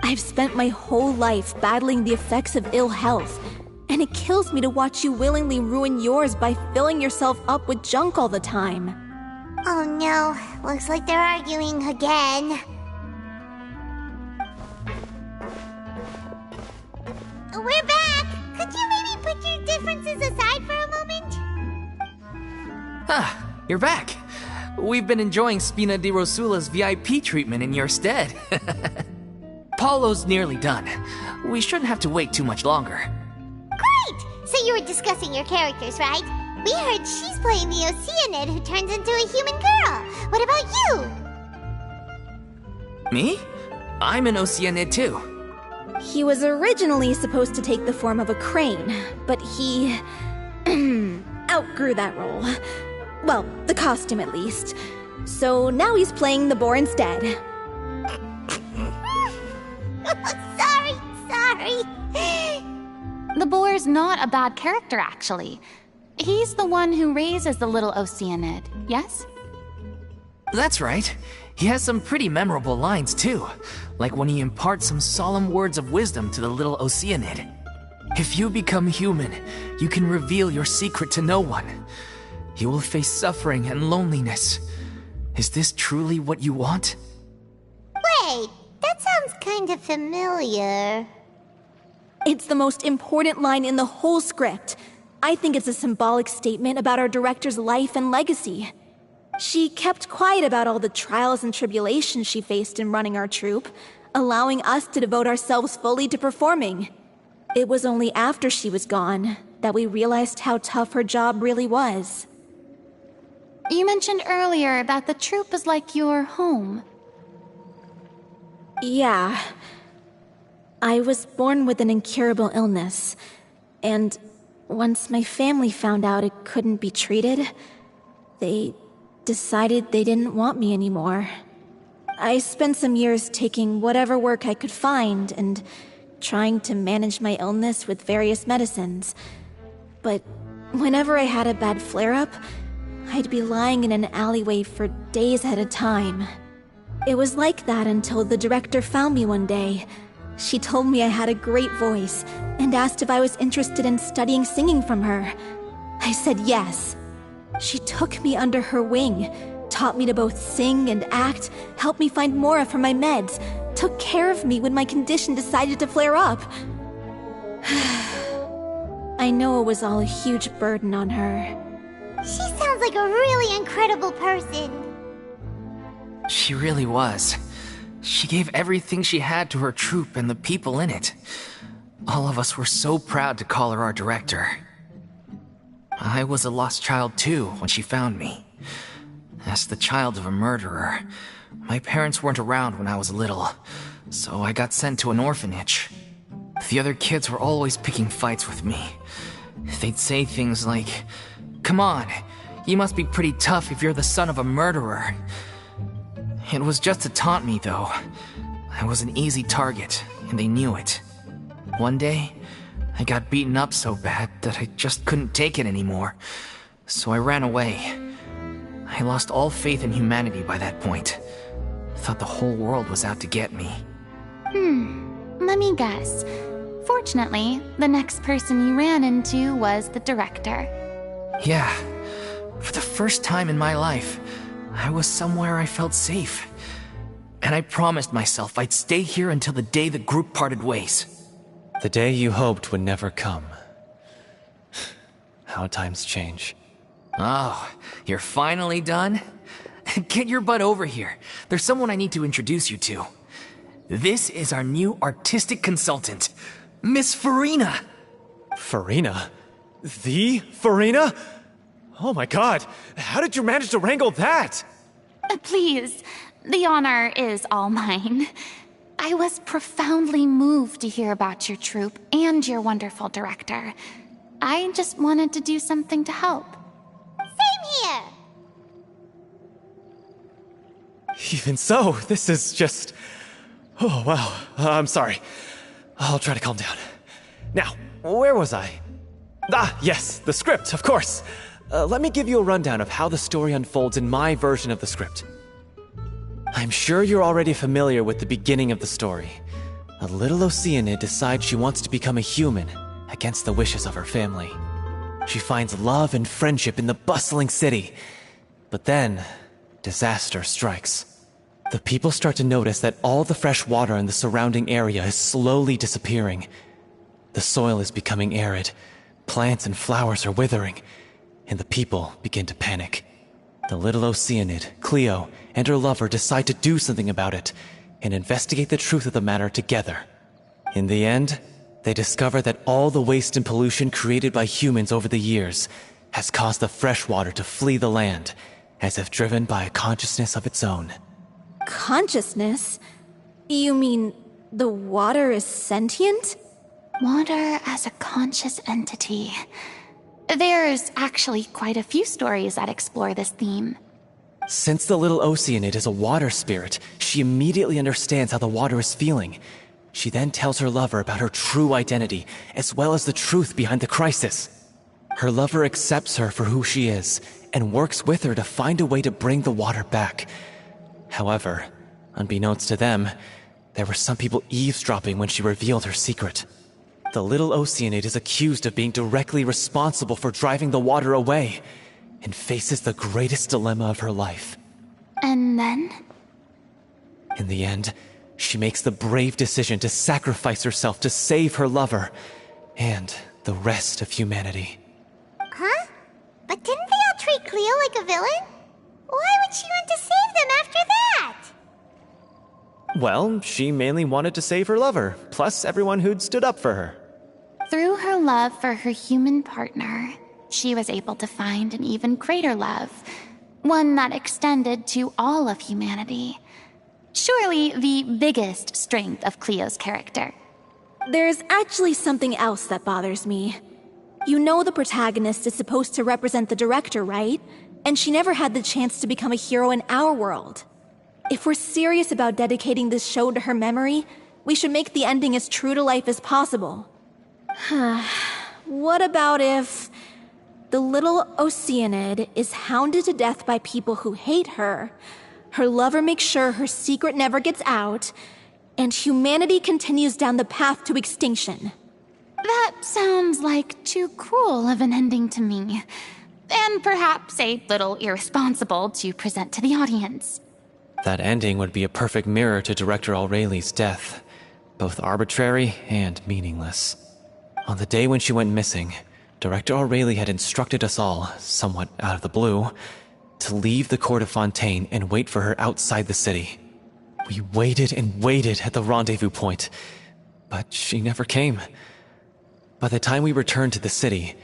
[SPEAKER 7] I've spent my whole life battling the effects of ill health, and it kills me to watch you willingly ruin yours by filling yourself up with junk all the time.
[SPEAKER 1] Oh no, looks like they're arguing again. We're back! Could you maybe put your differences aside for a moment?
[SPEAKER 3] You're back. We've been enjoying Spina di Rosula's VIP treatment in your stead. Paulo's nearly done. We shouldn't have to wait too much longer.
[SPEAKER 1] Great! So you were discussing your characters, right? We heard she's playing the Oceanid who turns into a human girl. What about you?
[SPEAKER 3] Me? I'm an Oceanid too.
[SPEAKER 7] He was originally supposed to take the form of a crane, but he outgrew that role. Well, the costume at least. So now he's playing the boar instead.
[SPEAKER 1] Sorry.
[SPEAKER 2] The boar's not a bad character, actually. He's the one who raises the little Oceanid, yes?
[SPEAKER 3] That's right. He has some pretty memorable lines, too. Like when he imparts some solemn words of wisdom to the little Oceanid. If you become human, you can reveal your secret to no one. You will face suffering and loneliness. Is this truly what you want?
[SPEAKER 1] Wait, that sounds kind of familiar.
[SPEAKER 7] It's the most important line in the whole script. I think it's a symbolic statement about our director's life and legacy. She kept quiet about all the trials and tribulations she faced in running our troupe, allowing us to devote ourselves fully to performing. It was only after she was gone that we realized how tough her job really was.
[SPEAKER 2] You mentioned earlier that the troupe is like your home.
[SPEAKER 7] Yeah. I was born with an incurable illness, and once my family found out it couldn't be treated, they decided they didn't want me anymore. I spent some years taking whatever work I could find and trying to manage my illness with various medicines. But whenever I had a bad flare-up, I'd be lying in an alleyway for days at a time. It was like that until the director found me one day. She told me I had a great voice and asked if I was interested in studying singing from her. I said yes. She took me under her wing, taught me to both sing and act, helped me find Mora for my meds, took care of me when my condition decided to flare up. I know it was all a huge burden on her.
[SPEAKER 1] She sounds like a really incredible person.
[SPEAKER 3] She really was. She gave everything she had to her troupe and the people in it. All of us were so proud to call her our director. I was a lost child too when she found me. As the child of a murderer, my parents weren't around when I was little, so I got sent to an orphanage. The other kids were always picking fights with me. They'd say things like, "Come on, you must be pretty tough if you're the son of a murderer." It was just to taunt me, though. I was an easy target, and they knew it. One day, I got beaten up so bad that I just couldn't take it anymore, so I ran away. I lost all faith in humanity by that point. Thought the whole world was out to get me.
[SPEAKER 2] Let me guess. Fortunately, the next person you ran into was the director.
[SPEAKER 3] Yeah, for the first time in my life, I was somewhere I felt safe. And I promised myself I'd stay here until the day the group parted ways.
[SPEAKER 10] The day you hoped would never come. How times change.
[SPEAKER 3] Oh, you're finally done? Get your butt over here. There's someone I need to introduce you to. This is our new artistic consultant, Miss Farina.
[SPEAKER 10] Farina? The Farina? Oh my god, how did you manage to wrangle that?
[SPEAKER 2] Please, the honor is all mine. I was profoundly moved to hear about your troupe and your wonderful director. I just wanted to do something to help.
[SPEAKER 1] Same here.
[SPEAKER 10] Even so, this is just... Oh, wow. I'm sorry. I'll try to calm down. Now, where was I? Ah, yes, the script, of course. Let me give you a rundown of how the story unfolds in my version of the script. I'm sure you're already familiar with the beginning of the story. A little Oceanid decides she wants to become a human against the wishes of her family. She finds love and friendship in the bustling city. But then, disaster strikes. The people start to notice that all the fresh water in the surrounding area is slowly disappearing. The soil is becoming arid, plants and flowers are withering, and the people begin to panic. The little Oceanid, Cleo, and her lover decide to do something about it and investigate the truth of the matter together. In the end, they discover that all the waste and pollution created by humans over the years has caused the fresh water to flee the land, as if driven by a consciousness of its own.
[SPEAKER 7] Consciousness? You mean The water is sentient?
[SPEAKER 6] Water as a conscious entity. There's actually quite a few stories that explore this theme.
[SPEAKER 10] Since the little Oceanid is a water spirit, she immediately understands how the water is feeling. She then tells her lover about her true identity, as well as the truth behind the crisis. Her lover accepts her for who she is, and works with her to find a way to bring the water back. However, unbeknownst to them, there were some people eavesdropping when she revealed her secret. The little Oceanid is accused of being directly responsible for driving the water away, and faces the greatest dilemma of her life.
[SPEAKER 6] And then?
[SPEAKER 10] In the end, she makes the brave decision to sacrifice herself to save her lover, and the rest of humanity.
[SPEAKER 1] Huh? But didn't they all treat Cleo like a villain? Why would she want to save them after that?
[SPEAKER 10] Well, she mainly wanted to save her lover, plus everyone who'd stood up for her.
[SPEAKER 6] Through her love for her human partner, she was able to find an even greater love, one that extended to all of humanity. Surely the biggest strength of Cleo's character.
[SPEAKER 7] There's actually something else that bothers me. You know the protagonist is supposed to represent the director, right? And she never had the chance to become a hero in our world. If we're serious about dedicating this show to her memory, we should make the ending as true to life as possible. What about if the little Oceanid is hounded to death by people who hate her, her lover makes sure her secret never gets out, and humanity continues down the path to extinction?
[SPEAKER 6] That sounds like too cruel of an ending to me, and perhaps a little irresponsible to present to the audience.
[SPEAKER 10] That ending would be a perfect mirror to Director Aureli's death, both arbitrary and meaningless. On the day when she went missing, Director Aureli had instructed us all, somewhat out of the blue, to leave the court of Fontaine and wait for her outside the city. We waited and waited at the rendezvous point, but she never came. By the time we returned to the city,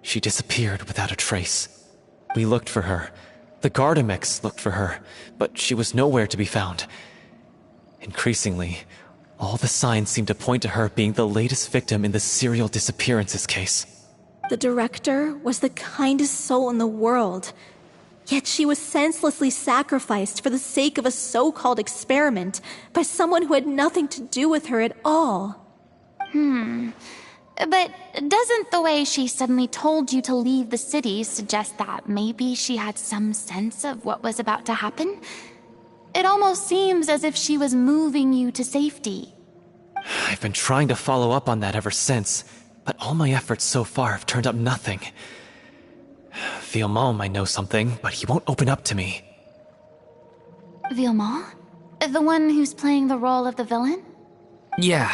[SPEAKER 10] she disappeared without a trace. We looked for her. The Gardamex looked for her, but she was nowhere to be found. Increasingly, all the signs seemed to point to her being the latest victim in the serial disappearances case.
[SPEAKER 7] The director was the kindest soul in the world, yet she was senselessly sacrificed for the sake of a so-called experiment by someone who had nothing to do with her at all.
[SPEAKER 6] But doesn't the way she suddenly told you to leave the city suggest that maybe she had some sense of what was about to happen? It almost seems as if she was moving you to safety.
[SPEAKER 10] I've been trying to follow up on that ever since, but all my efforts so far have turned up nothing. Villemont might know something, but he won't open up to me.
[SPEAKER 6] Villemont? The one who's playing the role of the villain?
[SPEAKER 3] Yeah.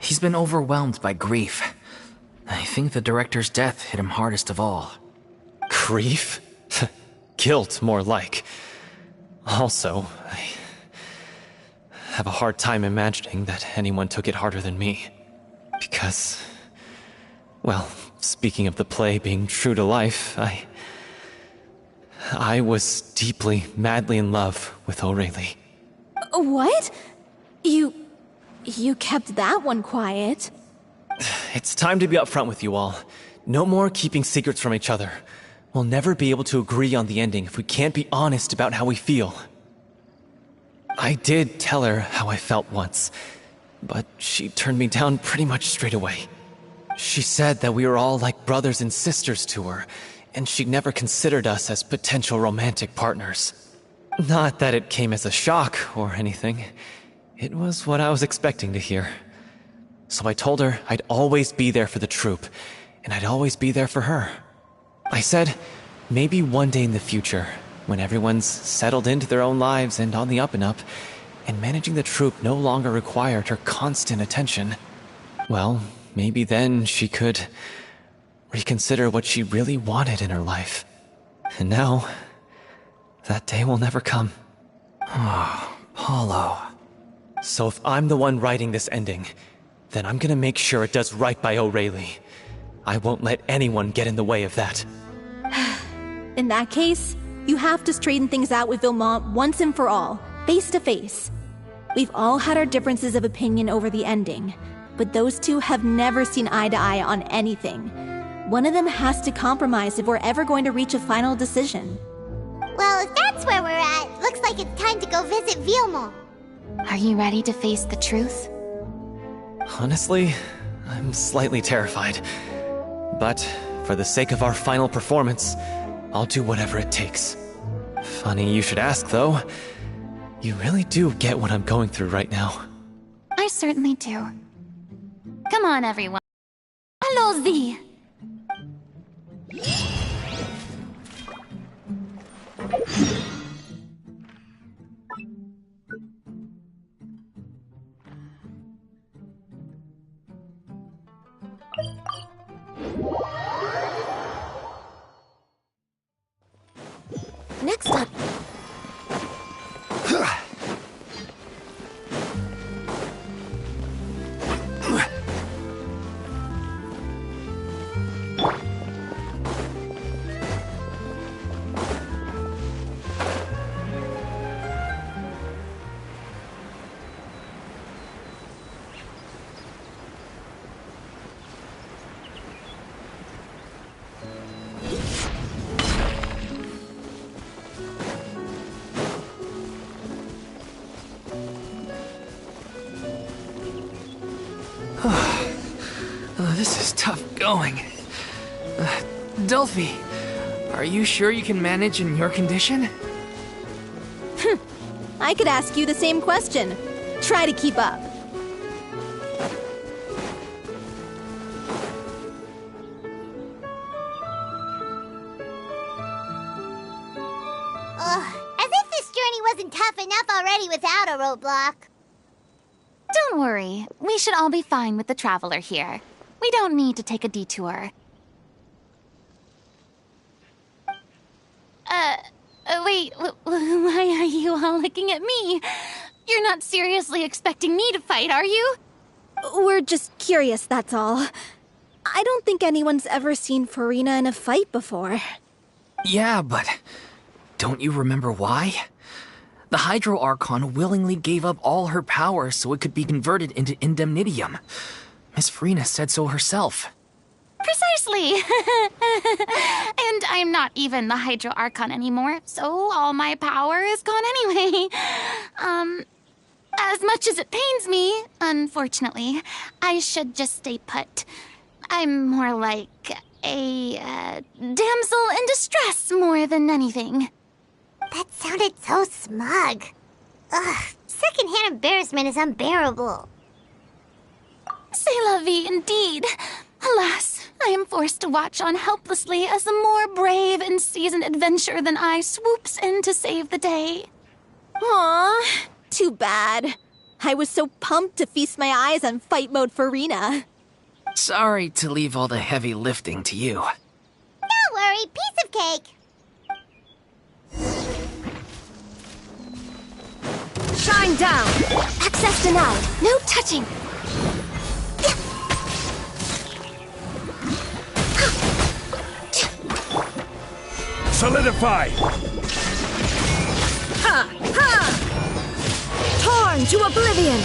[SPEAKER 3] He's been overwhelmed by grief. I think the director's death hit him hardest of all.
[SPEAKER 10] Grief? Guilt, more like. Also, I have a hard time imagining that anyone took it harder than me. Because, well, speaking of the play being true to life, I was deeply, madly in love with Aurelie.
[SPEAKER 7] What? You kept that one quiet.
[SPEAKER 10] It's time to be upfront with you all. No more keeping secrets from each other. We'll never be able to agree on the ending if we can't be honest about how we feel. I did tell her how I felt once, but she turned me down pretty much straight away. She said that we were all like brothers and sisters to her, and she'd never considered us as potential romantic partners. Not that it came as a shock or anything. It was what I was expecting to hear. So I told her I'd always be there for the troupe, and I'd always be there for her. I said, maybe one day in the future, when everyone's settled into their own lives and on the up and up, and managing the troupe no longer required her constant attention, well, maybe then she could reconsider what she really wanted in her life. And now, that day will never come.
[SPEAKER 3] Oh, Paulo.
[SPEAKER 10] So if I'm the one writing this ending, then I'm gonna make sure it does right by Aurelie. I won't let anyone get in the way of that.
[SPEAKER 7] In that case, you have to straighten things out with Villemont once and for all, face to face. We've all had our differences of opinion over the ending, but those two have never seen eye to eye on anything. One of them has to compromise if we're ever going to reach a final decision.
[SPEAKER 1] Well, if that's where we're at, looks like it's time to go visit Vilmont.
[SPEAKER 2] Are you ready to face the truth?
[SPEAKER 10] Honestly, I'm slightly terrified. But for the sake of our final performance, I'll do whatever it takes. Funny you should ask, though. You really do get what I'm going through right now.
[SPEAKER 2] I certainly do. Come on, everyone. Allons-y!
[SPEAKER 7] Next up.
[SPEAKER 3] This is tough going. Delphi, are you sure you can manage in your condition?
[SPEAKER 7] I could ask you the same question. Try to keep up.
[SPEAKER 1] Ugh, as if this journey wasn't tough enough already without a roadblock.
[SPEAKER 2] Don't worry. We should all be fine with the traveler here. We don't need to take a detour. Wait, why are you all looking at me? You're not seriously expecting me to fight, are you?
[SPEAKER 7] We're just curious, that's all. I don't think anyone's ever seen Farina in a fight before.
[SPEAKER 3] Yeah, but don't you remember why? The Hydro Archon willingly gave up all her power so it could be converted into indemnitium. Miss Farina said so herself.
[SPEAKER 2] Precisely! And I'm not even the Hydro Archon anymore, so all my power is gone anyway. As much as it pains me, unfortunately, I should just stay put. I'm more like a damsel in distress more than anything.
[SPEAKER 1] That sounded so smug. Ugh, secondhand embarrassment is unbearable.
[SPEAKER 2] C'est la vie indeed. Alas, I am forced to watch on helplessly as a more brave and seasoned adventurer than I swoops in to save the day.
[SPEAKER 7] Aw, too bad. I was so pumped to feast my eyes on fight mode Farina.
[SPEAKER 3] Sorry to leave all the heavy lifting to you.
[SPEAKER 1] Don't worry, piece of cake.
[SPEAKER 7] Shine down! Access denied. No touching.
[SPEAKER 4] Solidify!
[SPEAKER 7] Ha! Ha! Torn to oblivion!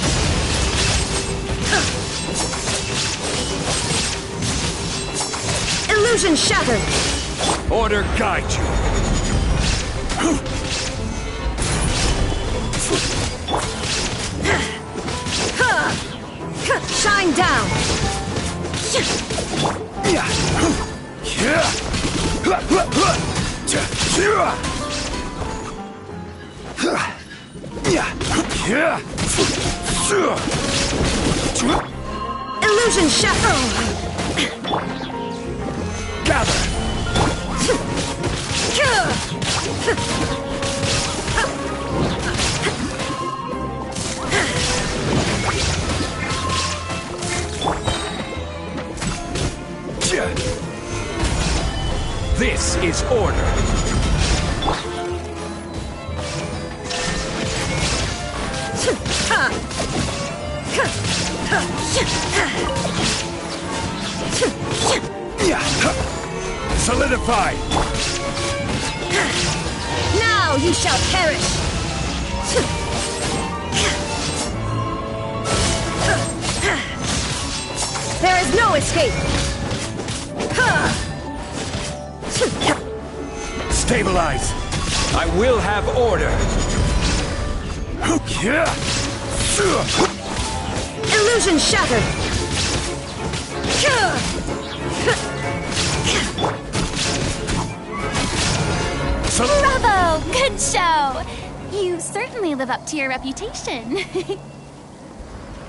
[SPEAKER 7] Illusion shattered!
[SPEAKER 4] Order guide you!
[SPEAKER 7] Shine down! Illusion shattered!
[SPEAKER 4] Gather! This is order. Solidify!
[SPEAKER 7] Now you shall perish! There is no escape!
[SPEAKER 4] Stabilize! I will have order!
[SPEAKER 7] Illusion shattered!
[SPEAKER 6] Bravo! Good show! You certainly live up to your reputation.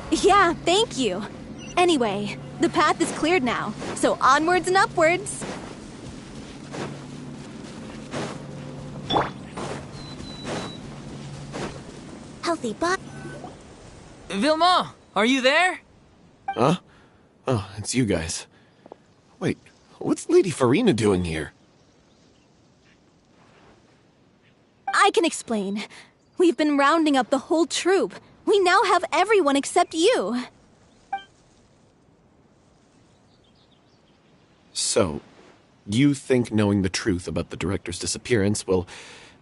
[SPEAKER 7] Yeah, thank you. Anyway, the path is cleared now, so onwards and upwards.
[SPEAKER 1] Healthy body.
[SPEAKER 3] Vilma, are you there?
[SPEAKER 11] Huh? Oh, it's you guys. Wait, what's Lady Farina doing here?
[SPEAKER 7] I can explain. We've been rounding up the whole troupe. We now have everyone except you.
[SPEAKER 11] So, you think knowing the truth about the director's disappearance will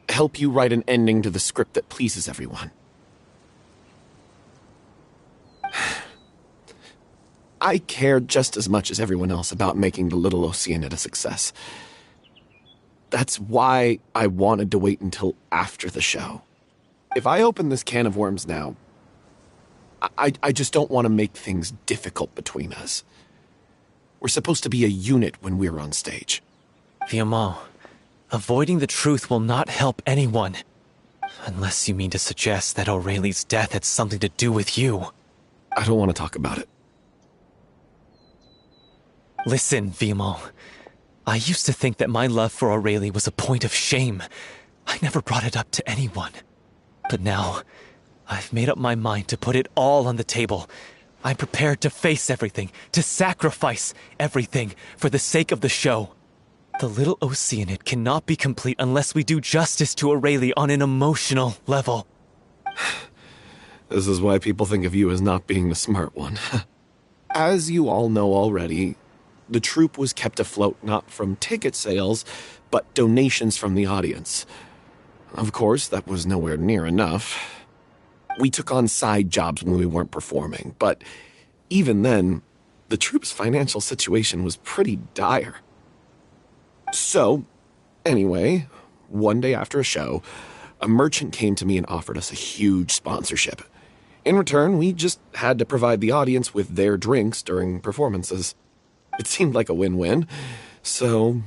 [SPEAKER 11] help you write an ending to the script that pleases everyone? I care just as much as everyone else about making the Little Oceanid a success. That's why I wanted to wait until after the show. If I open this can of worms now, I just don't want to make things difficult between us. We're supposed to be a unit when we're on stage.
[SPEAKER 10] Vilma, avoiding the truth will not help anyone. Unless you mean to suggest that Aurelie's death had something to do with you.
[SPEAKER 11] I don't want to talk about it.
[SPEAKER 10] Listen, Vilma. I used to think that my love for Aurelie was a point of shame. I never brought it up to anyone. But now, I've made up my mind to put it all on the table. I'm prepared to face everything, to sacrifice everything for the sake of the show. The Little Oceanid cannot be complete unless we do justice to Aurelie on an emotional level.
[SPEAKER 11] This is why people think of you as not being the smart one. As you all know already, the troupe was kept afloat not from ticket sales, but donations from the audience. Of course, that was nowhere near enough. We took on side jobs when we weren't performing, but even then, the troupe's financial situation was pretty dire. So, anyway, one day after a show, a merchant came to me and offered us a huge sponsorship. In return, we just had to provide the audience with their drinks during performances. It seemed like a win-win, so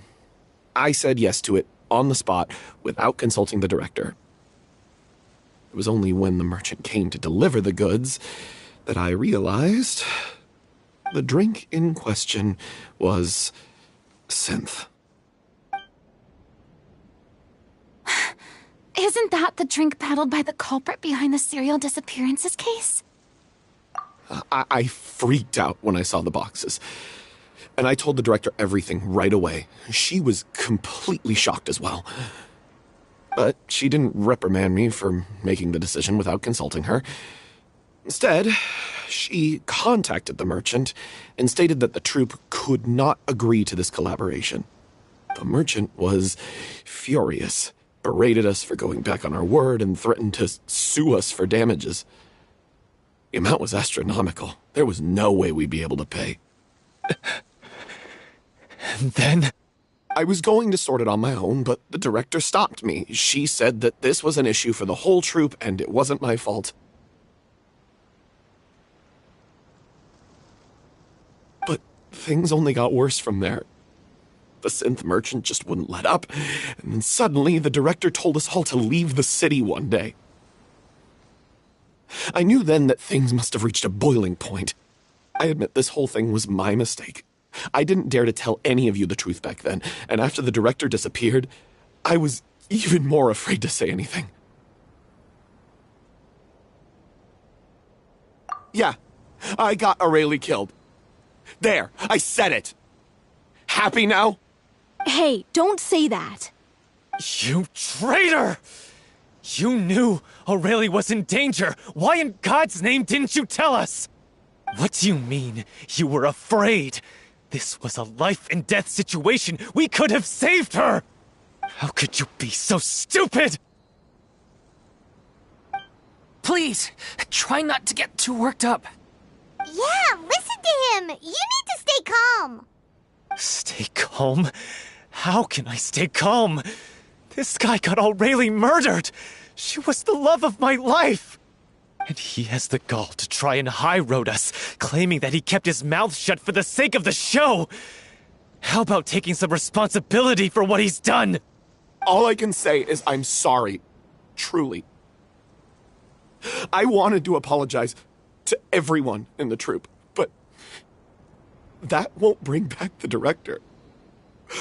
[SPEAKER 11] I said yes to it on the spot without consulting the director. It was only when the merchant came to deliver the goods that I realized the drink in question was synth.
[SPEAKER 6] Isn't that the drink peddled by the culprit behind the serial disappearances case?
[SPEAKER 11] I freaked out when I saw the boxes. And I told the director everything right away. She was completely shocked as well. But she didn't reprimand me for making the decision without consulting her. Instead, she contacted the merchant and stated that the troupe could not agree to this collaboration. The merchant was furious, berated us for going back on our word, and threatened to sue us for damages. The amount was astronomical. There was no way we'd be able to pay.
[SPEAKER 10] And then?
[SPEAKER 11] I was going to sort it on my own, but the director stopped me. She said that this was an issue for the whole troupe, and it wasn't my fault. But things only got worse from there. The synth merchant just wouldn't let up, and then suddenly the director told us all to leave the city one day. I knew then that things must have reached a boiling point. I admit this whole thing was my mistake. I didn't dare to tell any of you the truth back then, and after the director disappeared, I was even more afraid to say anything. Yeah, I got Aurelie killed. There, I said it. Happy now?
[SPEAKER 7] Hey, don't say that.
[SPEAKER 10] You traitor! You knew Aurelie was in danger. Why in God's name didn't you tell us? What do you mean, you were afraid? This was a life-and-death situation. We could have saved her! How could you be so stupid?
[SPEAKER 3] Please, try not to get too worked up.
[SPEAKER 1] Yeah, listen to him! You need to stay calm!
[SPEAKER 10] Stay calm? How can I stay calm? This guy got Aurelie murdered! She was the love of my life! And he has the gall to try and high-road us, claiming that he kept his mouth shut for the sake of the show! How about taking some responsibility for what he's done?
[SPEAKER 11] All I can say is I'm sorry. Truly. I wanted to apologize to everyone in the troupe, but that won't bring back the director.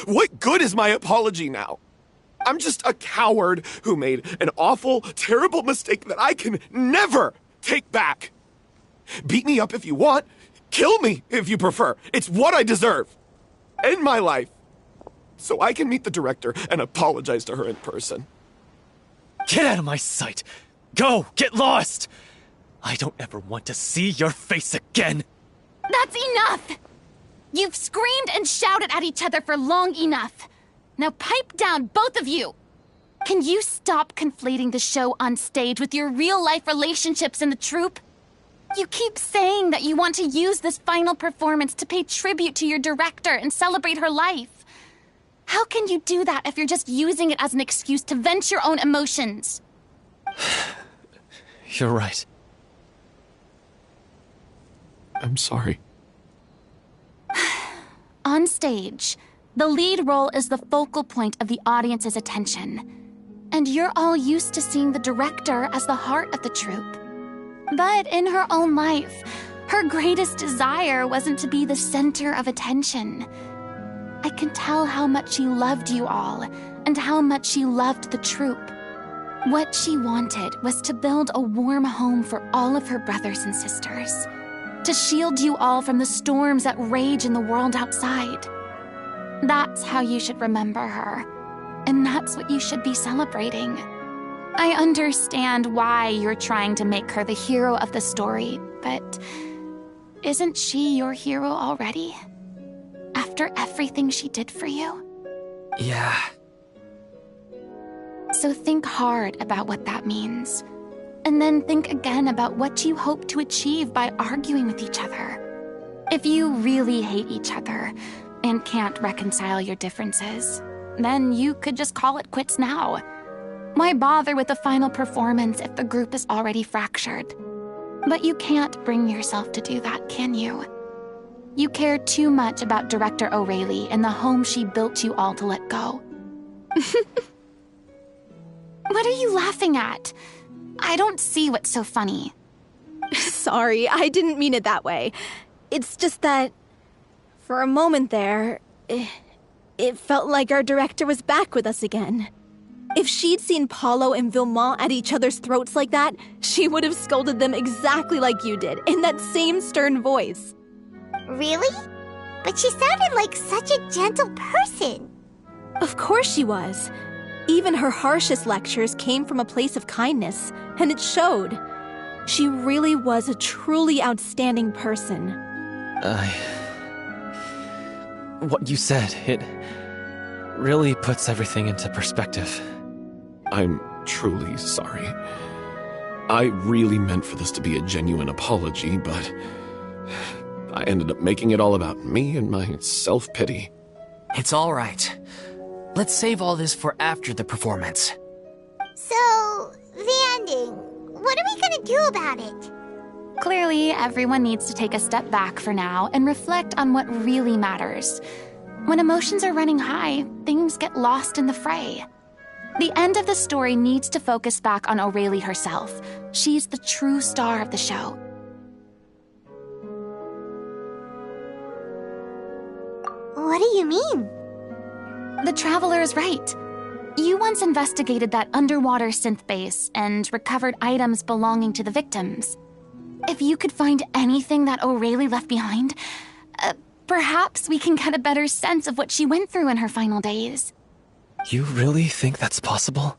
[SPEAKER 11] What good is my apology now? I'm just a coward who made an awful, terrible mistake that I can never take back. Beat me up if you want. Kill me if you prefer. It's what I deserve. End my life. So I can meet the director and apologize to her in person.
[SPEAKER 10] Get out of my sight! Go! Get lost! I don't ever want to see your face again!
[SPEAKER 6] That's enough! You've screamed and shouted at each other for long enough. Now pipe down, both of you! Can you stop conflating the show on stage with your real-life relationships in the troupe? You keep saying that you want to use this final performance to pay tribute to your director and celebrate her life. How can you do that if you're just using it as an excuse to vent your own emotions?
[SPEAKER 10] You're right.
[SPEAKER 11] I'm sorry.
[SPEAKER 6] On stage, the lead role is the focal point of the audience's attention. And you're all used to seeing the director as the heart of the troupe. But in her own life, her greatest desire wasn't to be the center of attention. I can tell how much she loved you all, and how much she loved the troupe. What she wanted was to build a warm home for all of her brothers and sisters. To shield you all from the storms that rage in the world outside. That's how you should remember her. And that's what you should be celebrating. I understand why you're trying to make her the hero of the story, but isn't she your hero already? After everything she did for you?
[SPEAKER 3] Yeah.
[SPEAKER 6] So think hard about what that means. And then think again about what you hope to achieve by arguing with each other. If you really hate each other and can't reconcile your differences, then you could just call it quits now. Why bother with the final performance if the group is already fractured? But you can't bring yourself to do that, can you? You care too much about Director Aurelie and the home she built you all to let go. What are you laughing at? I don't see what's so funny.
[SPEAKER 7] Sorry, I didn't mean it that way. It's just that, for a moment there, it felt like our director was back with us again. If she'd seen Paulo and Villemont at each other's throats like that, she would have scolded them exactly like you did, in that same stern voice.
[SPEAKER 1] Really? But she sounded like such a gentle person.
[SPEAKER 7] Of course she was. Even her harshest lectures came from a place of kindness, and it showed. She really was a truly outstanding person.
[SPEAKER 10] What you said, it really puts everything into perspective.
[SPEAKER 11] I'm truly sorry. I really meant for this to be a genuine apology, but I ended up making it all about me and my self-pity.
[SPEAKER 3] It's all right. Let's save all this for after the performance.
[SPEAKER 1] So, the ending. What are we gonna do about it?
[SPEAKER 6] Clearly, everyone needs to take a step back for now and reflect on what really matters. When emotions are running high, things get lost in the fray. The end of the story needs to focus back on Aurelie herself. She's the true star of the show.
[SPEAKER 1] What do you mean?
[SPEAKER 6] The Traveler is right. You once investigated that underwater synth base and recovered items belonging to the victims. If you could find anything that Aurelie left behind, perhaps we can get a better sense of what she went through in her final days.
[SPEAKER 10] You really think that's possible?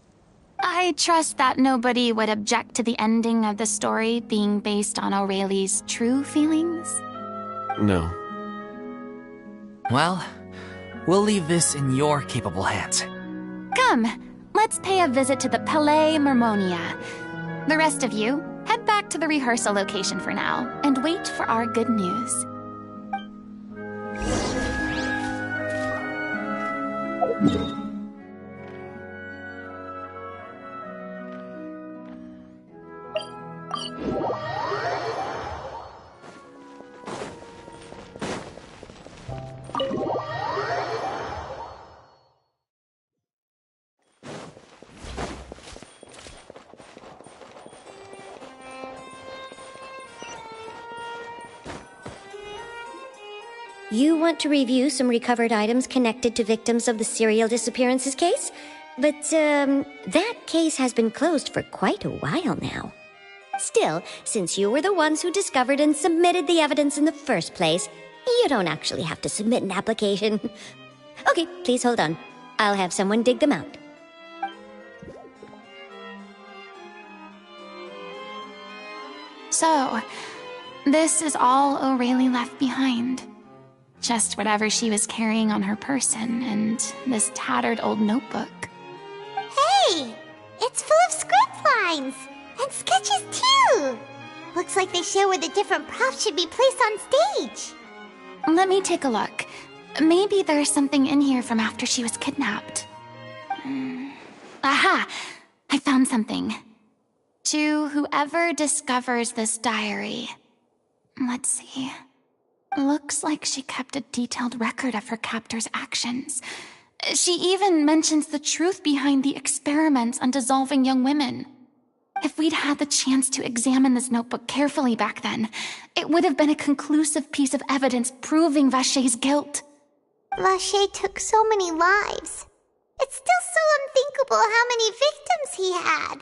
[SPEAKER 6] I trust that nobody would object to the ending of the story being based on Aurelie's true feelings.
[SPEAKER 11] No.
[SPEAKER 3] Well, we'll leave this in your capable hands.
[SPEAKER 6] Come, let's pay a visit to the Palais Mermonia. The rest of you,
[SPEAKER 2] Head back to the rehearsal location for now, and wait for our good news.
[SPEAKER 12] You want to review some recovered items connected to victims of the serial disappearances case? But, that case has been closed for quite a while now. Still, since you were the ones who discovered and submitted the evidence in the first place, you don't actually have to submit an application. Okay, please hold on. I'll have someone dig them out.
[SPEAKER 2] So, this is all O'Reilly left behind. Just whatever she was carrying on her person and this tattered old notebook.
[SPEAKER 1] Hey! It's full of script lines! And sketches too! Looks like they show where the different props should be placed on stage.
[SPEAKER 2] Let me take a look. Maybe there's something in here from after she was kidnapped. Aha! I found something. To whoever discovers this diary. Let's see. Looks like she kept a detailed record of her captor's actions. She even mentions the truth behind the experiments on dissolving young women. If we'd had the chance to examine this notebook carefully back then, it would have been a conclusive piece of evidence proving Vacher's guilt.
[SPEAKER 1] Vacher took so many lives. It's still so unthinkable how many victims he had.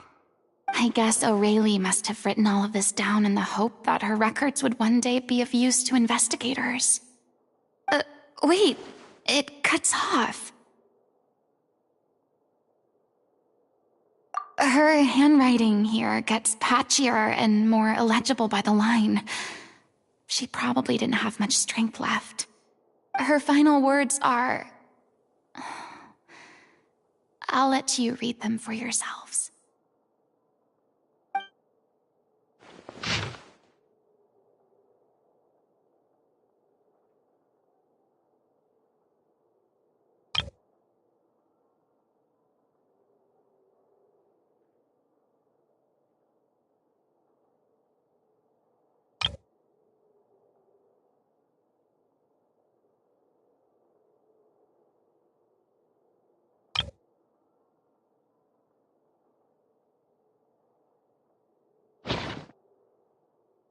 [SPEAKER 2] I guess O'Reilly must have written all of this down in the hope that her records would one day be of use to investigators. Wait, it cuts off. Her handwriting here gets patchier and more illegible by the line. She probably didn't have much strength left. Her final words are... I'll let you read them for yourselves.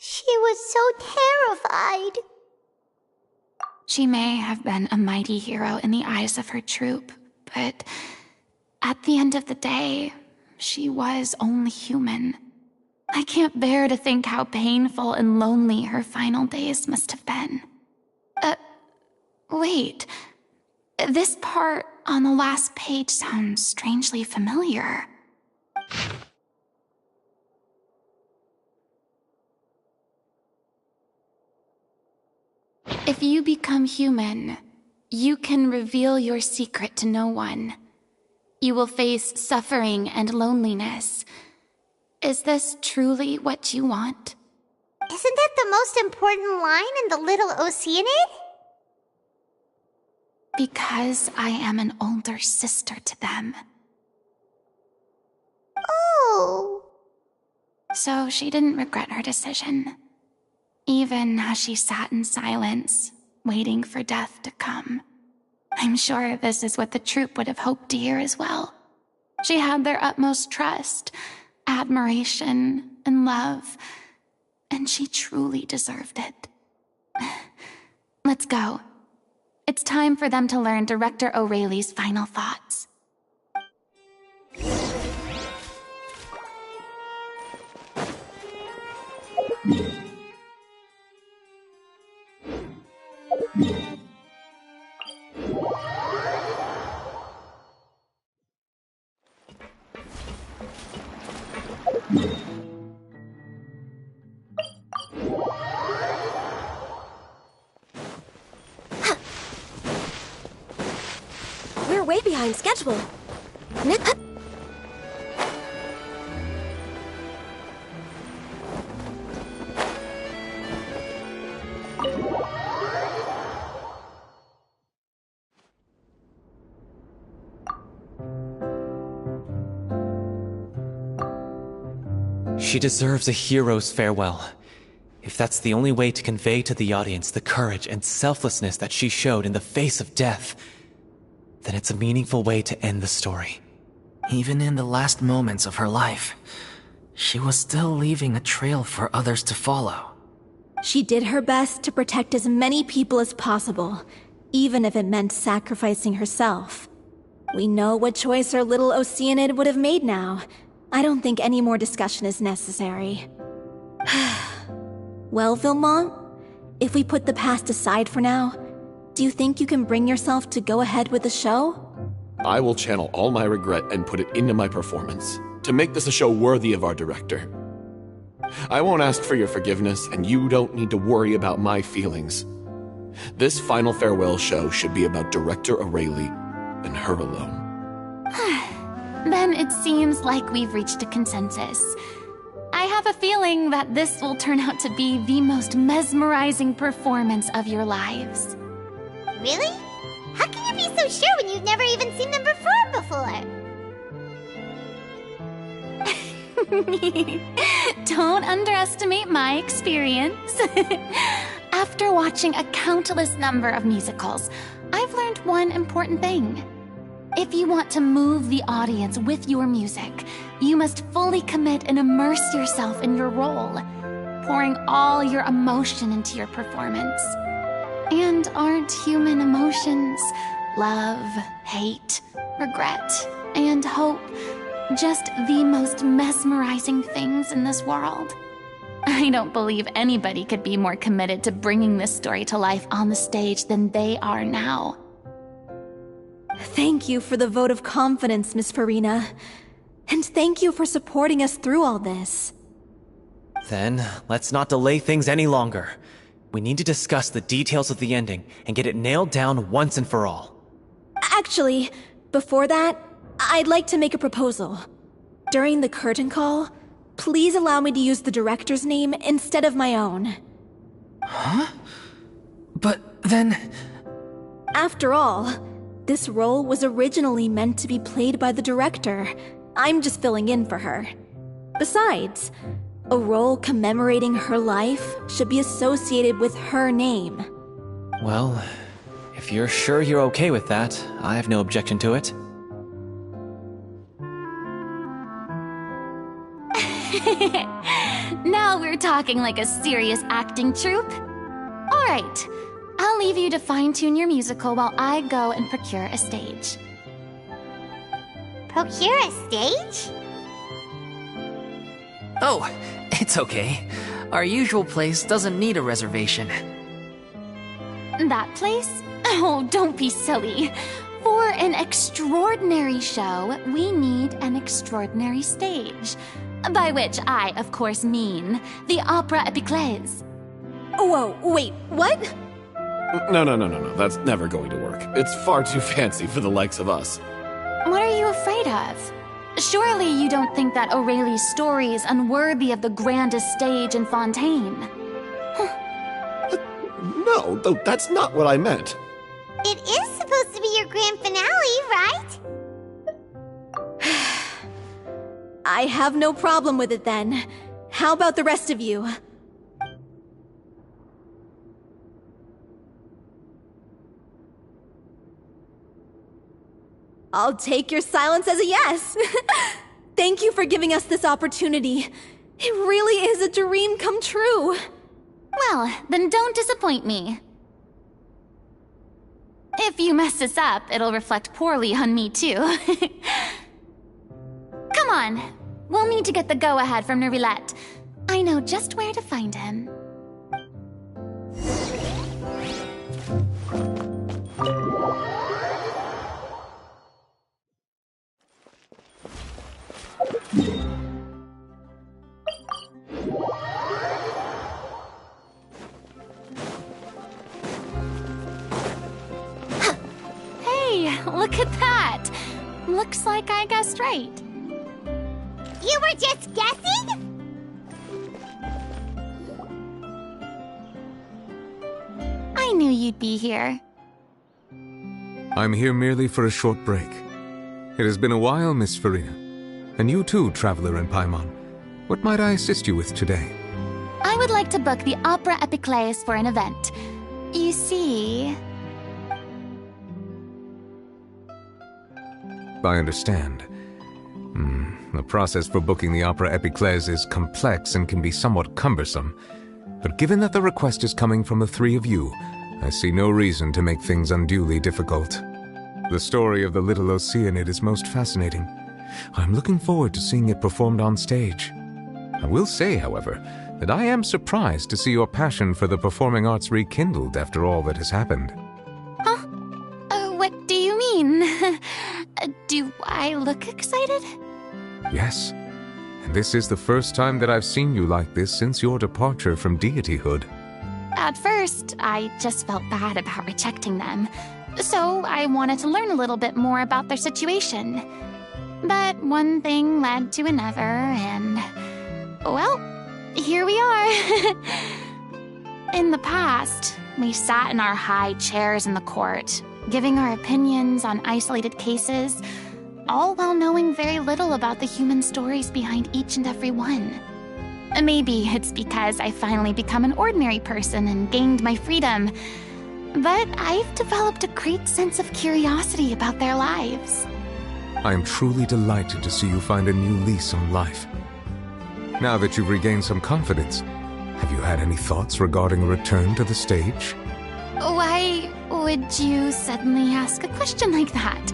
[SPEAKER 1] She was so terrified.
[SPEAKER 2] She may have been a mighty hero in the eyes of her troop, but at the end of the day, she was only human. I can't bear to think how painful and lonely her final days must have been. Wait. This part on the last page sounds strangely familiar. If you become human, you can reveal your secret to no one. You will face suffering and loneliness. Is this truly what you want?
[SPEAKER 1] Isn't that the most important line in the Little Oceanid?
[SPEAKER 2] Because I am an older sister to them.
[SPEAKER 1] Oh.
[SPEAKER 2] So she didn't regret her decision. Even as she sat in silence, waiting for death to come. I'm sure this is what the troupe would have hoped to hear as well. She had their utmost trust, admiration, and love, and she truly deserved it. Let's go. It's time for them to learn Director O'Reilly's final thoughts.
[SPEAKER 7] We're way behind schedule.
[SPEAKER 10] She deserves a hero's farewell. If that's the only way to convey to the audience the courage and selflessness that she showed in the face of death, then it's a meaningful way to end the story.
[SPEAKER 3] Even in the last moments of her life, she was still leaving a trail for others to follow.
[SPEAKER 7] She did her best to protect as many people as possible, even if it meant sacrificing herself. We know what choice our little Oceanid would have made now. I don't think any more discussion is necessary. Well, Vilmont, if we put the past aside for now, do you think you can bring yourself to go ahead with the show?
[SPEAKER 11] I will channel all my regret and put it into my performance, to make this a show worthy of our director. I won't ask for your forgiveness, and you don't need to worry about my feelings. This final farewell show should be about Director Aurelie and her alone.
[SPEAKER 6] Then it seems like we've reached a consensus. I have a feeling that this will turn out to be the most mesmerizing performance of your lives.
[SPEAKER 1] Really? How can you be so sure when you've never even seen them perform before?
[SPEAKER 6] Don't underestimate my experience. After watching a countless number of musicals, I've learned one important thing. If you want to move the audience with your music, you must fully commit and immerse yourself in your role, pouring all your emotion into your performance. And aren't human emotions, love, hate, regret, and hope, just the most mesmerizing things in this world? I don't believe anybody could be more committed to bringing this story to life on the stage than they are now.
[SPEAKER 7] Thank you for the vote of confidence, Miss Farina. And thank you for supporting us through all this.
[SPEAKER 10] Then, let's not delay things any longer. We need to discuss the details of the ending and get it nailed down once and for all.
[SPEAKER 7] Actually, before that, I'd like to make a proposal. During the curtain call, please allow me to use the director's name instead of my own.
[SPEAKER 3] Huh? But then...
[SPEAKER 7] After all, this role was originally meant to be played by the director. I'm just filling in for her. Besides, a role commemorating her life should be associated with her name.
[SPEAKER 10] Well, if you're sure you're okay with that, I have no objection to it.
[SPEAKER 6] Now we're talking like a serious acting troupe. All right, I'll leave you to fine-tune your musical while I go and procure a stage.
[SPEAKER 1] Procure a stage?
[SPEAKER 3] Oh, it's okay. Our usual place doesn't need a reservation.
[SPEAKER 6] That place? Oh, don't be silly. For an extraordinary show, we need an extraordinary stage. By which I, of course, mean the Opera Epiclese.
[SPEAKER 7] Whoa, wait, what?
[SPEAKER 11] No. That's never going to work. It's far too fancy for the likes of us.
[SPEAKER 6] What are you afraid of? Surely you don't think that Aurelie's story is unworthy of the grandest stage in Fontaine.
[SPEAKER 11] No, that's not what I meant.
[SPEAKER 1] It is supposed to be your grand finale, right?
[SPEAKER 7] I have no problem with it then. How about the rest of you? I'll take your silence as a yes. Thank you for giving us this opportunity. It really is a dream come true.
[SPEAKER 6] Well, then don't disappoint me. If you mess this up, it'll reflect poorly on me too. Come on, we'll need to get the go-ahead from Nervilette. I know just where to find him. Hey, look at that! Looks like I guessed right.
[SPEAKER 1] You were just guessing?
[SPEAKER 6] I knew you'd be here.
[SPEAKER 13] I'm here merely for a short break. It has been a while, Miss Farina. And you too, Traveler in Paimon. What might I assist you with today?
[SPEAKER 6] I would like to book the Opera Epiclese for an event. You see...
[SPEAKER 13] I understand. The process for booking the Opera Epiclese is complex and can be somewhat cumbersome. But given that the request is coming from the three of you, I see no reason to make things unduly difficult. The story of the little Oceanid is most fascinating. I'm looking forward to seeing it performed on stage. I will say, however, that I am surprised to see your passion for the performing arts rekindled after all that has happened.
[SPEAKER 6] Huh? What do you mean? Do I look excited?
[SPEAKER 13] Yes. And this is the first time that I've seen you like this since your departure from deityhood.
[SPEAKER 6] At first, I just felt bad about rejecting them. So I wanted to learn a little bit more about their situation. But one thing led to another, and... well, here we are. In the past, we sat in our high chairs in the court, giving our opinions on isolated cases, all while knowing very little about the human stories behind each and every one. Maybe it's because I finally become an ordinary person and gained my freedom, but I've developed a great sense of curiosity about their lives.
[SPEAKER 13] I am truly delighted to see you find a new lease on life. Now that you've regained some confidence, have you had any thoughts regarding a return to the stage?
[SPEAKER 6] Why would you suddenly ask a question like that?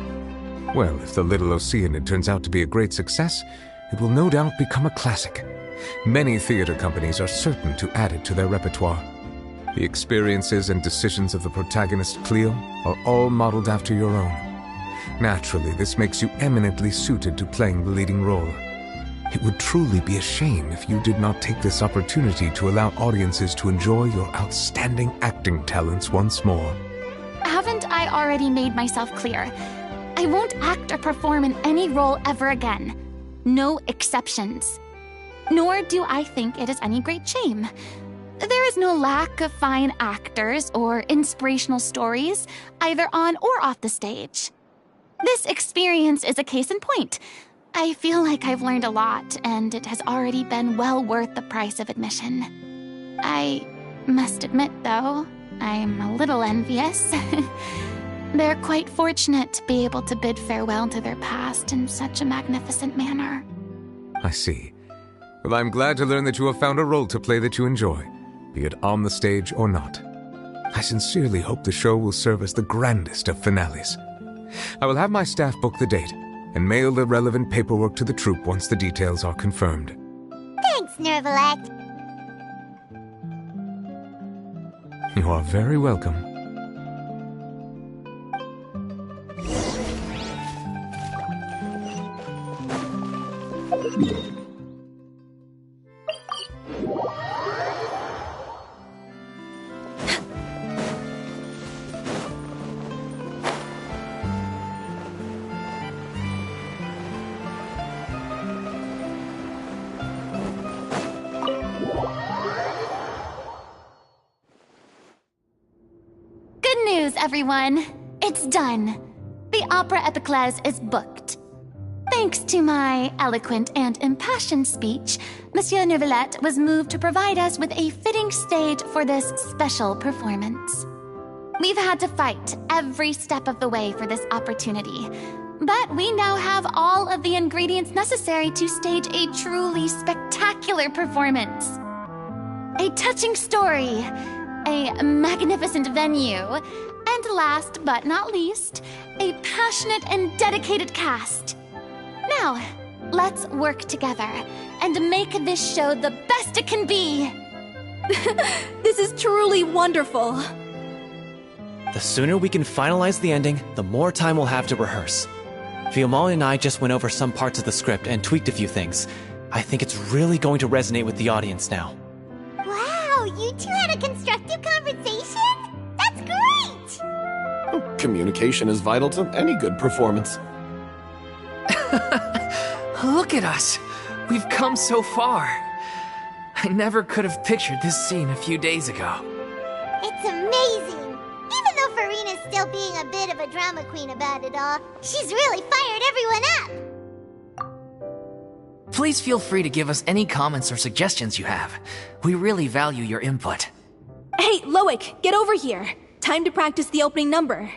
[SPEAKER 13] Well, if the Little Oceanid turns out to be a great success, it will no doubt become a classic. Many theater companies are certain to add it to their repertoire. The experiences and decisions of the protagonist, Cleo, are all modeled after your own. Naturally, this makes you eminently suited to playing the leading role. It would truly be a shame if you did not take this opportunity to allow audiences to enjoy your outstanding acting talents once more.
[SPEAKER 6] Haven't I already made myself clear? I won't act or perform in any role ever again. No exceptions. Nor do I think it is any great shame. There is no lack of fine actors or inspirational stories, either on or off the stage. This experience is a case in point. I feel like I've learned a lot, and it has already been well worth the price of admission. I must admit, though, I'm a little envious. They're quite fortunate to be able to bid farewell to their past in such a magnificent manner.
[SPEAKER 13] I see. Well, I'm glad to learn that you have found a role to play that you enjoy, be it on the stage or not. I sincerely hope the show will serve as the grandest of finales. I will have my staff book the date and mail the relevant paperwork to the troupe once the details are confirmed.
[SPEAKER 1] Thanks, Nervalette.
[SPEAKER 13] You are very welcome.
[SPEAKER 6] Everyone, it's done. The Opera Epiclese is booked. Thanks to my eloquent and impassioned speech, Monsieur Nervalette was moved to provide us with a fitting stage for this special performance. We've had to fight every step of the way for this opportunity, but we now have all of the ingredients necessary to stage a truly spectacular performance. A touching story, a magnificent venue, and last but not least, a passionate and dedicated cast. Now, let's work together and make this show the best it can be.
[SPEAKER 7] This is truly wonderful.
[SPEAKER 9] The sooner we can finalize the ending, the more time we'll have to rehearse. Fiamma and I just went over some parts of the script and tweaked a few things. I think it's really going to resonate with the audience now.
[SPEAKER 1] Wow, you two had a constructive conversation? That's great!
[SPEAKER 11] Communication is vital to any good performance.
[SPEAKER 3] Look at us! We've come so far. I never could have pictured this scene a few days ago.
[SPEAKER 1] It's amazing! Even though Farina's still being a bit of a drama queen about it all, she's really fired everyone up!
[SPEAKER 3] Please feel free to give us any comments or suggestions you have. We really value your input.
[SPEAKER 7] Hey, Loic, get over here. Time to practice the opening number.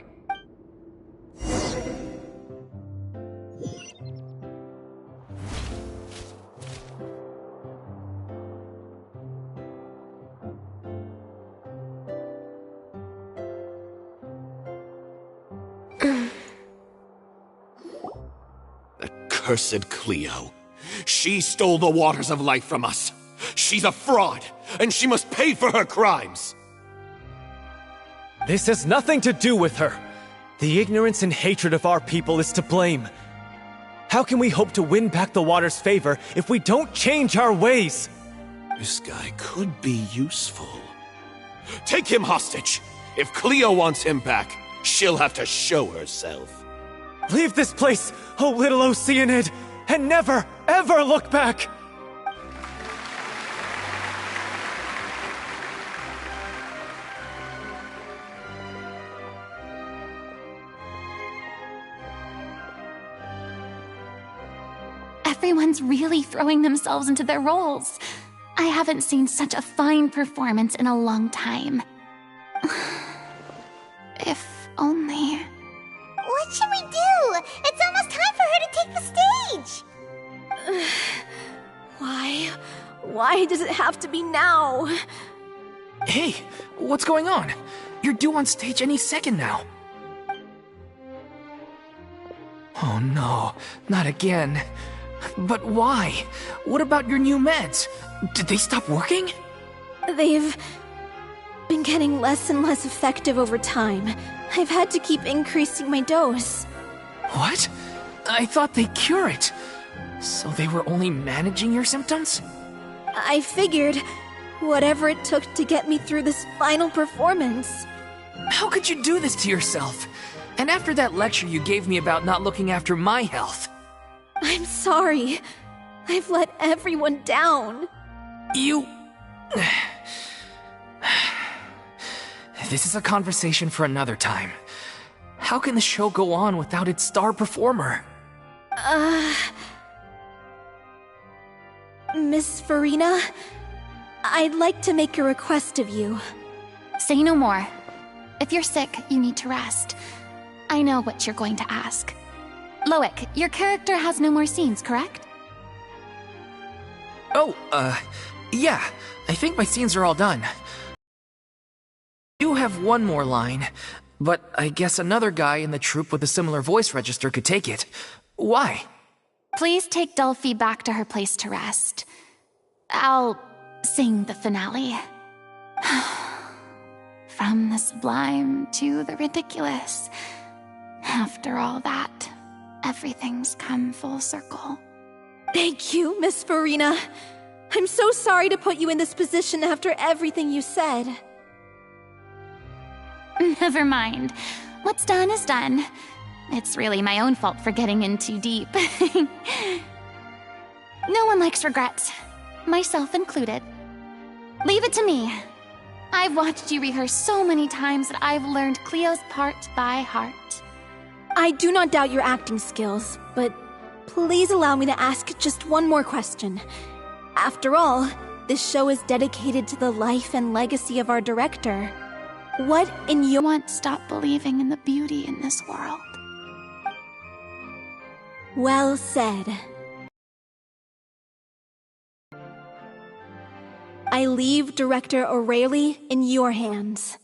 [SPEAKER 11] Cursed Cleo. She stole the waters of life from us. She's a fraud, and she must pay for her crimes.
[SPEAKER 10] This has nothing to do with her. The ignorance and hatred of our people is to blame. How can we hope to win back the water's favor if we don't change our ways?
[SPEAKER 11] This guy could be useful. Take him hostage. If Cleo wants him back, she'll have to show herself.
[SPEAKER 10] Leave this place, oh little Oceanid, and never, ever look back!
[SPEAKER 6] Everyone's really throwing themselves into their roles. I haven't seen such a fine performance in a long time. If only...
[SPEAKER 1] What should we do? It's almost time for her to take the stage!
[SPEAKER 7] Why? Why does it have to be now?
[SPEAKER 3] Hey, what's going on? You're due on stage any second now. Oh no, not again. But why? What about your new meds? Did they stop working?
[SPEAKER 7] They've been getting less and less effective over time. I've had to keep increasing my dose.
[SPEAKER 3] What? I thought they cure it. So they were only managing your symptoms?
[SPEAKER 7] I figured whatever it took to get me through this final performance.
[SPEAKER 3] How could you do this to yourself? And after that lecture you gave me about not looking after my health.
[SPEAKER 7] I'm sorry. I've let everyone down.
[SPEAKER 3] You... This is a conversation for another time. How can the show go on without its star performer?
[SPEAKER 7] Miss Farina, I'd like to make a request of you.
[SPEAKER 6] Say no more. If you're sick, you need to rest. I know what you're going to ask. Loic, your character has no more scenes, correct?
[SPEAKER 3] Oh, yeah. I think my scenes are all done. I do have one more line, but I guess another guy in the troupe with a similar voice register could take it. Why?
[SPEAKER 6] Please take Delphi back to her place to rest. I'll sing the finale. From the sublime to the ridiculous. After all that, everything's come full circle.
[SPEAKER 7] Thank you, Miss Farina. I'm so sorry to put you in this position after everything you said.
[SPEAKER 6] Never mind. What's done is done. It's really my own fault for getting in too deep. No one likes regrets, myself included. Leave it to me. I've watched you rehearse so many times that I've learned Cleo's part by heart.
[SPEAKER 7] I do not doubt your acting skills, but please allow me to ask just one more question. After all, this show is dedicated to the life and legacy of our director. What in your—
[SPEAKER 6] won't stop believing in the beauty in this world.
[SPEAKER 7] Well said. I leave Director O'Reilly in your hands.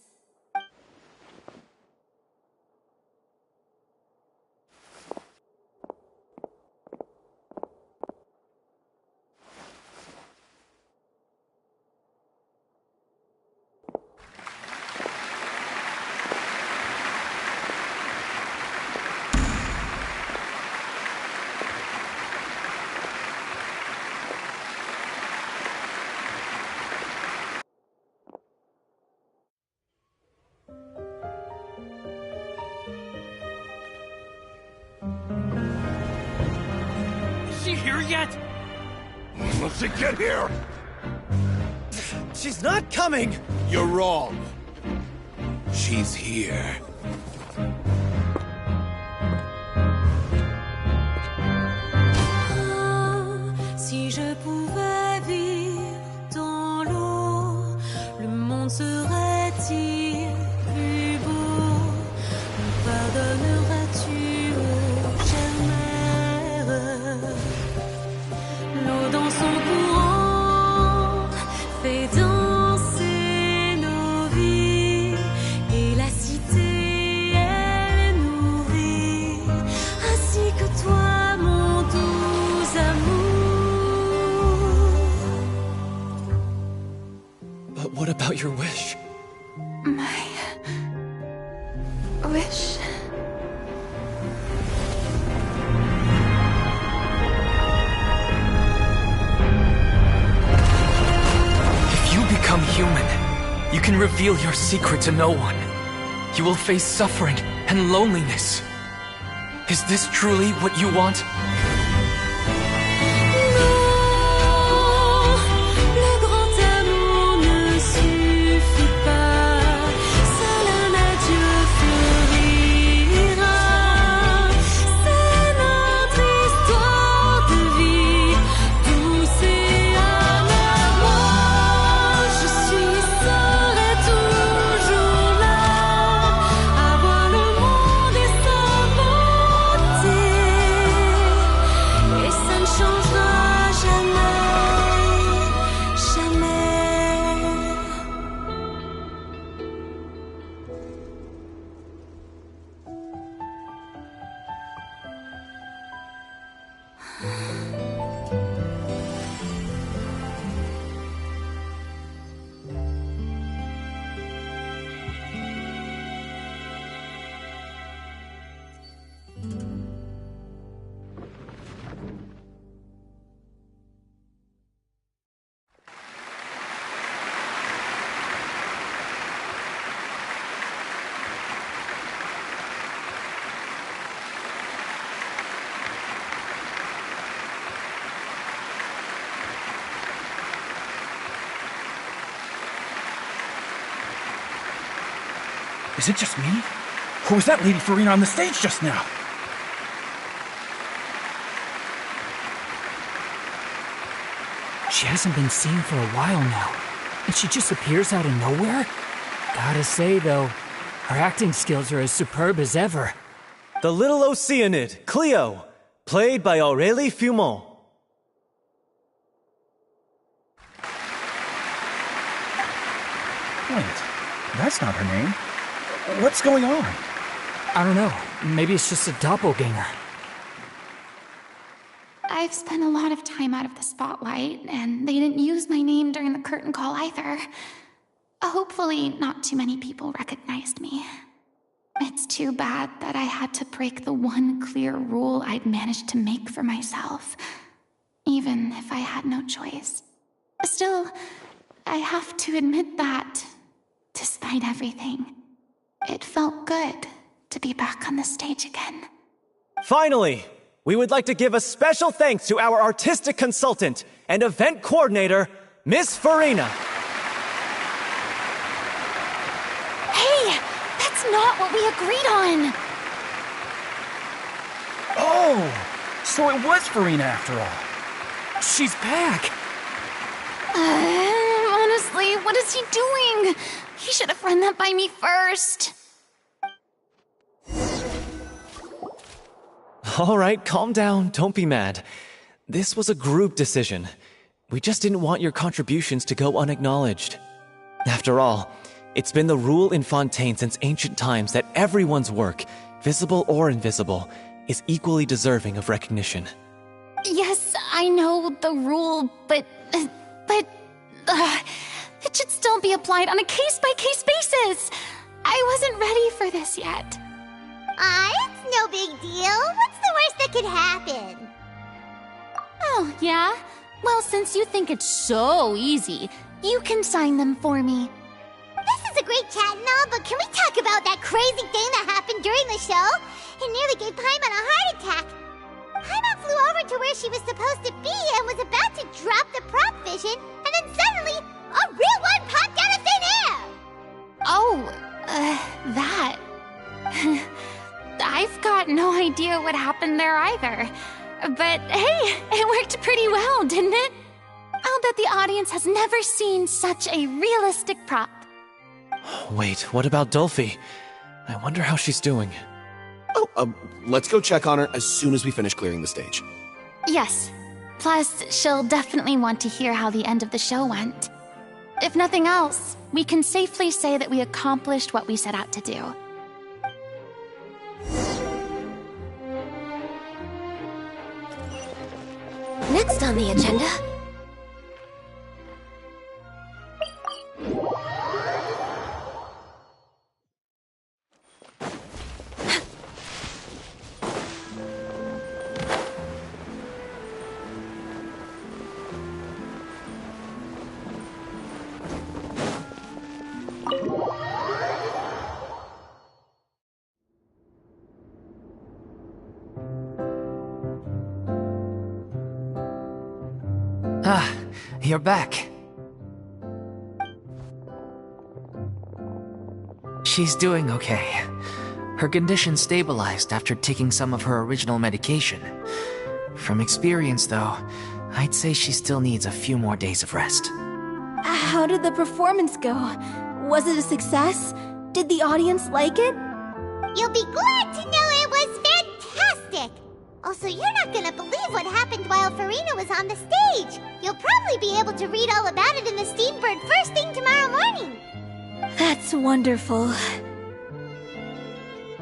[SPEAKER 8] Here yet?
[SPEAKER 11] Must she get here?
[SPEAKER 10] She's not coming!
[SPEAKER 11] You're wrong. She's here.
[SPEAKER 14] je pouvais vivre dans l'eau, le monde serait-il plus beau? Me pardonneras-tu, ô chère mère? L'eau dans son courant fait danser nos vies, et la cité elle nourrit, ainsi que toi mon doux amour.
[SPEAKER 10] But what about your wish?
[SPEAKER 2] My wish.
[SPEAKER 8] If you become human, you can reveal your secret to no one. You will face suffering and loneliness. Is this truly what you want?
[SPEAKER 14] Le grand amour ne suffit pas, seul un adieu fleurira. C'est notre histoire de vie, douce et amère. Moi, je serai toujours là, à voir le monde et sa beauté, et ça ne changera jamais, jamais.
[SPEAKER 15] Is it just me? Or was that Lady Farina on the stage just now?
[SPEAKER 16] She hasn't been seen for a while now, and she just appears out of nowhere? Gotta say, though, her acting skills are as superb as ever.
[SPEAKER 10] The little Oceanid, Cleo, played by Aurélie Fumont.
[SPEAKER 15] Wait, that's not her name. What's going on?
[SPEAKER 16] I don't know. Maybe it's just a doppelganger.
[SPEAKER 6] I've spent a lot of time out of the spotlight, and they didn't use my name during the curtain call either. Hopefully, not too many people recognized me. It's too bad that I had to break the one clear rule I'd managed to make for myself, even if I had no choice. Still, I have to admit that, despite everything, it felt good to be back on the stage again.
[SPEAKER 10] Finally, we would like to give a special thanks to our artistic consultant and event coordinator, Miss Farina.
[SPEAKER 6] Hey, that's not what we agreed on!
[SPEAKER 15] Oh, so it was Farina after all. She's back.
[SPEAKER 6] Honestly, what is he doing? He should have run that by me first.
[SPEAKER 10] All right, calm down. Don't be mad. This was a group decision. We just didn't want your contributions to go unacknowledged. After all, it's been the rule in Fontaine since ancient times that everyone's work, visible or invisible, is equally deserving of recognition.
[SPEAKER 6] Yes, I know the rule, but it should still be applied on a case-by-case basis. I wasn't ready for this yet.
[SPEAKER 1] It's no big deal. What's the worst that could happen?
[SPEAKER 6] Oh, yeah? Well, since you think it's so easy, you can sign them for me.
[SPEAKER 1] This is a great chat and all, but can we talk about that crazy thing that happened during the show? It nearly gave Paimon a heart attack. Paimon flew over to where she was supposed to be and was about to drop the prop vision, and then suddenly, a real one popped out of thin air!
[SPEAKER 6] Oh, that... I've got no idea what happened there either. But hey, it worked pretty well, didn't it? I'll bet the audience has never seen such a realistic prop.
[SPEAKER 9] Wait, what about Dolphy? I wonder how she's doing.
[SPEAKER 11] Oh, let's go check on her as soon as we finish clearing the stage.
[SPEAKER 6] Yes. Plus, she'll definitely want to hear how the end of the show went. If nothing else, we can safely say that we accomplished what we set out to do.
[SPEAKER 12] Next on the agenda...
[SPEAKER 3] Ah, you're back. She's doing okay. Her condition stabilized after taking some of her original medication. From experience, though, I'd say she still needs a few more days of rest.
[SPEAKER 7] How did the performance go? Was it a success? Did the audience like it?
[SPEAKER 1] You'll be glad to know it was fantastic! Also, you're not gonna believe what happened while Farina was on the stage. You'll probably be able to read all about it in the Steambird first thing tomorrow morning.
[SPEAKER 7] That's wonderful.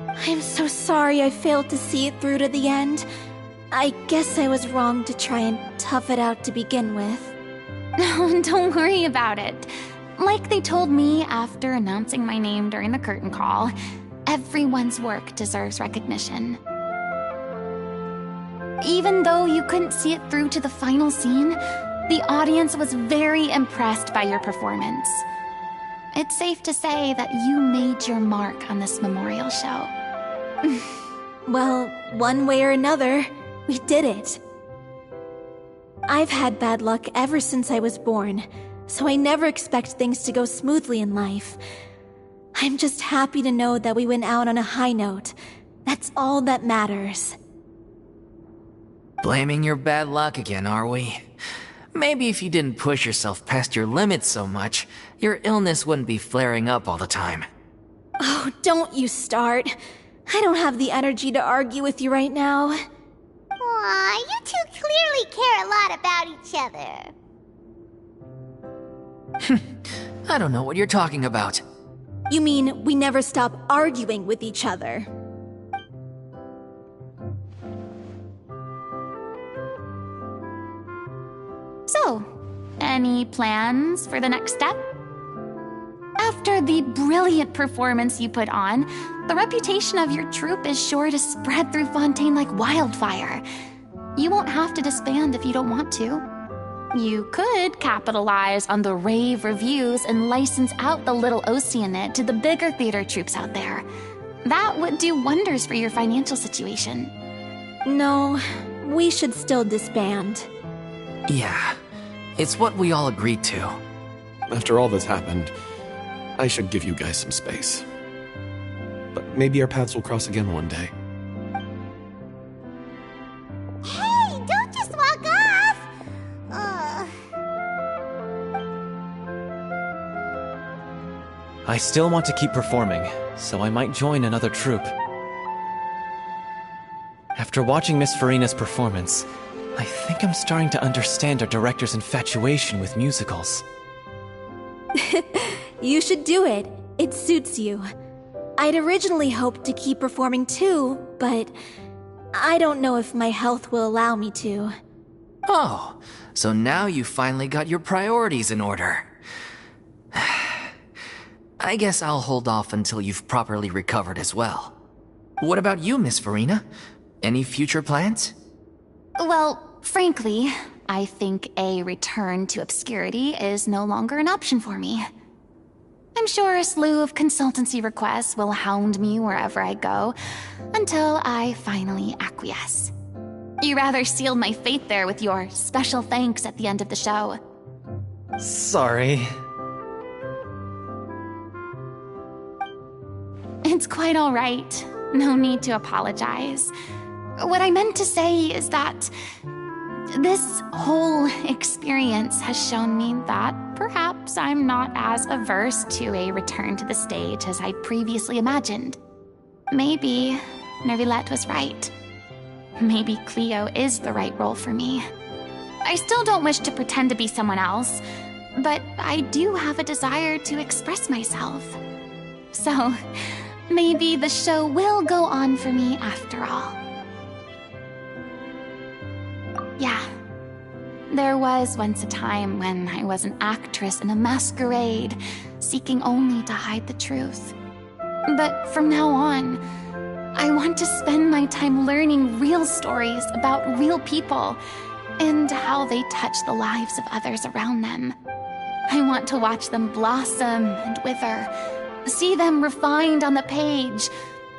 [SPEAKER 7] I'm so sorry I failed to see it through to the end. I guess I was wrong to try and tough it out to begin with.
[SPEAKER 6] No, don't worry about it. Like they told me after announcing my name during the curtain call, everyone's work deserves recognition. Even though you couldn't see it through to the final scene, the audience was very impressed by your performance. It's safe to say that you made your mark on this memorial show.
[SPEAKER 7] Well, one way or another, we did it. I've had bad luck ever since I was born, so I never expect things to go smoothly in life. I'm just happy to know that we went out on a high note. That's all that matters.
[SPEAKER 3] Blaming your bad luck again, are we? Maybe if you didn't push yourself past your limits so much, your illness wouldn't be flaring up all the time.
[SPEAKER 7] Oh, don't you start. I don't have the energy to argue with you right now.
[SPEAKER 1] Aw, you two clearly care a lot about each other.
[SPEAKER 3] I don't know what you're talking about.
[SPEAKER 7] You mean we never stop arguing with each other?
[SPEAKER 6] So, any plans for the next step? After the brilliant performance you put on, the reputation of your troupe is sure to spread through Fontaine like wildfire. You won't have to disband if you don't want to. You could capitalize on the rave reviews and license out the Little Oceanid to the bigger theater troupes out there. That would do wonders for your financial situation.
[SPEAKER 7] No, we should still disband.
[SPEAKER 3] Yeah, it's what we all agreed to.
[SPEAKER 11] After all that's happened, I should give you guys some space. But maybe our paths will cross again one day.
[SPEAKER 1] Hey, don't just walk off!
[SPEAKER 9] I still want to keep performing, so I might join another troupe. After watching Miss Farina's performance, I think I'm starting to understand our director's infatuation with musicals.
[SPEAKER 7] You should do it. It suits you. I'd originally hoped to keep performing too, but I don't know if my health will allow me to.
[SPEAKER 3] Oh, so now you finally got your priorities in order. I guess I'll hold off until you've properly recovered as well. What about you, Miss Farina? Any future plans?
[SPEAKER 6] Well, frankly, I think a return to obscurity is no longer an option for me. I'm sure a slew of consultancy requests will hound me wherever I go, until I finally acquiesce. You rather sealed my fate there with your special thanks at the end of the show.
[SPEAKER 9] Sorry.
[SPEAKER 6] It's quite all right. No need to apologize.
[SPEAKER 2] what I meant to say is that this whole experience has shown me that perhaps I'm not as averse to a return to the stage as I'd previously imagined. Maybe Nervilette was right. Maybe Cleo is the right role for me. I still don't wish to pretend to be someone else, but I do have a desire to express myself. So, maybe the show will go on for me after all. Yeah. There was once a time when I was an actress in a masquerade, seeking only to hide the truth. But from now on, I want to spend my time learning real stories about real people and how they touch the lives of others around them. I want to watch them blossom and wither, see them refined on the page,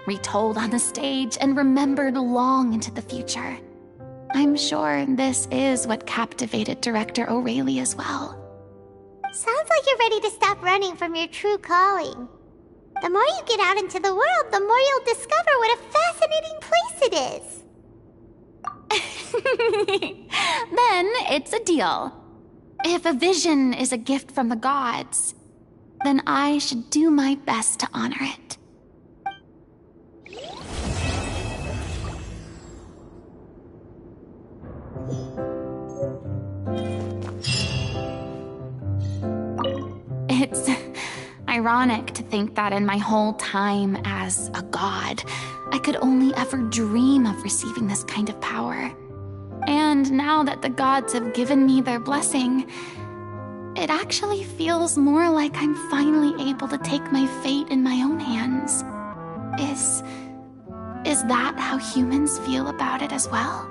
[SPEAKER 2] retold on the stage, and remembered long into the future. I'm sure this is what captivated director O'Reilly as well.
[SPEAKER 1] Sounds like you're ready to stop running from your true calling. The more you get out into the world, the more you'll discover what a fascinating place it is.
[SPEAKER 2] Then it's a deal. If a vision is a gift from the gods, then I should do my best to honor it. It's ironic to think that in my whole time as a god, I could only ever dream of receiving this kind of power. And now that the gods have given me their blessing, it actually feels more like I'm finally able to take my fate in my own hands. Is that how humans feel about it as well?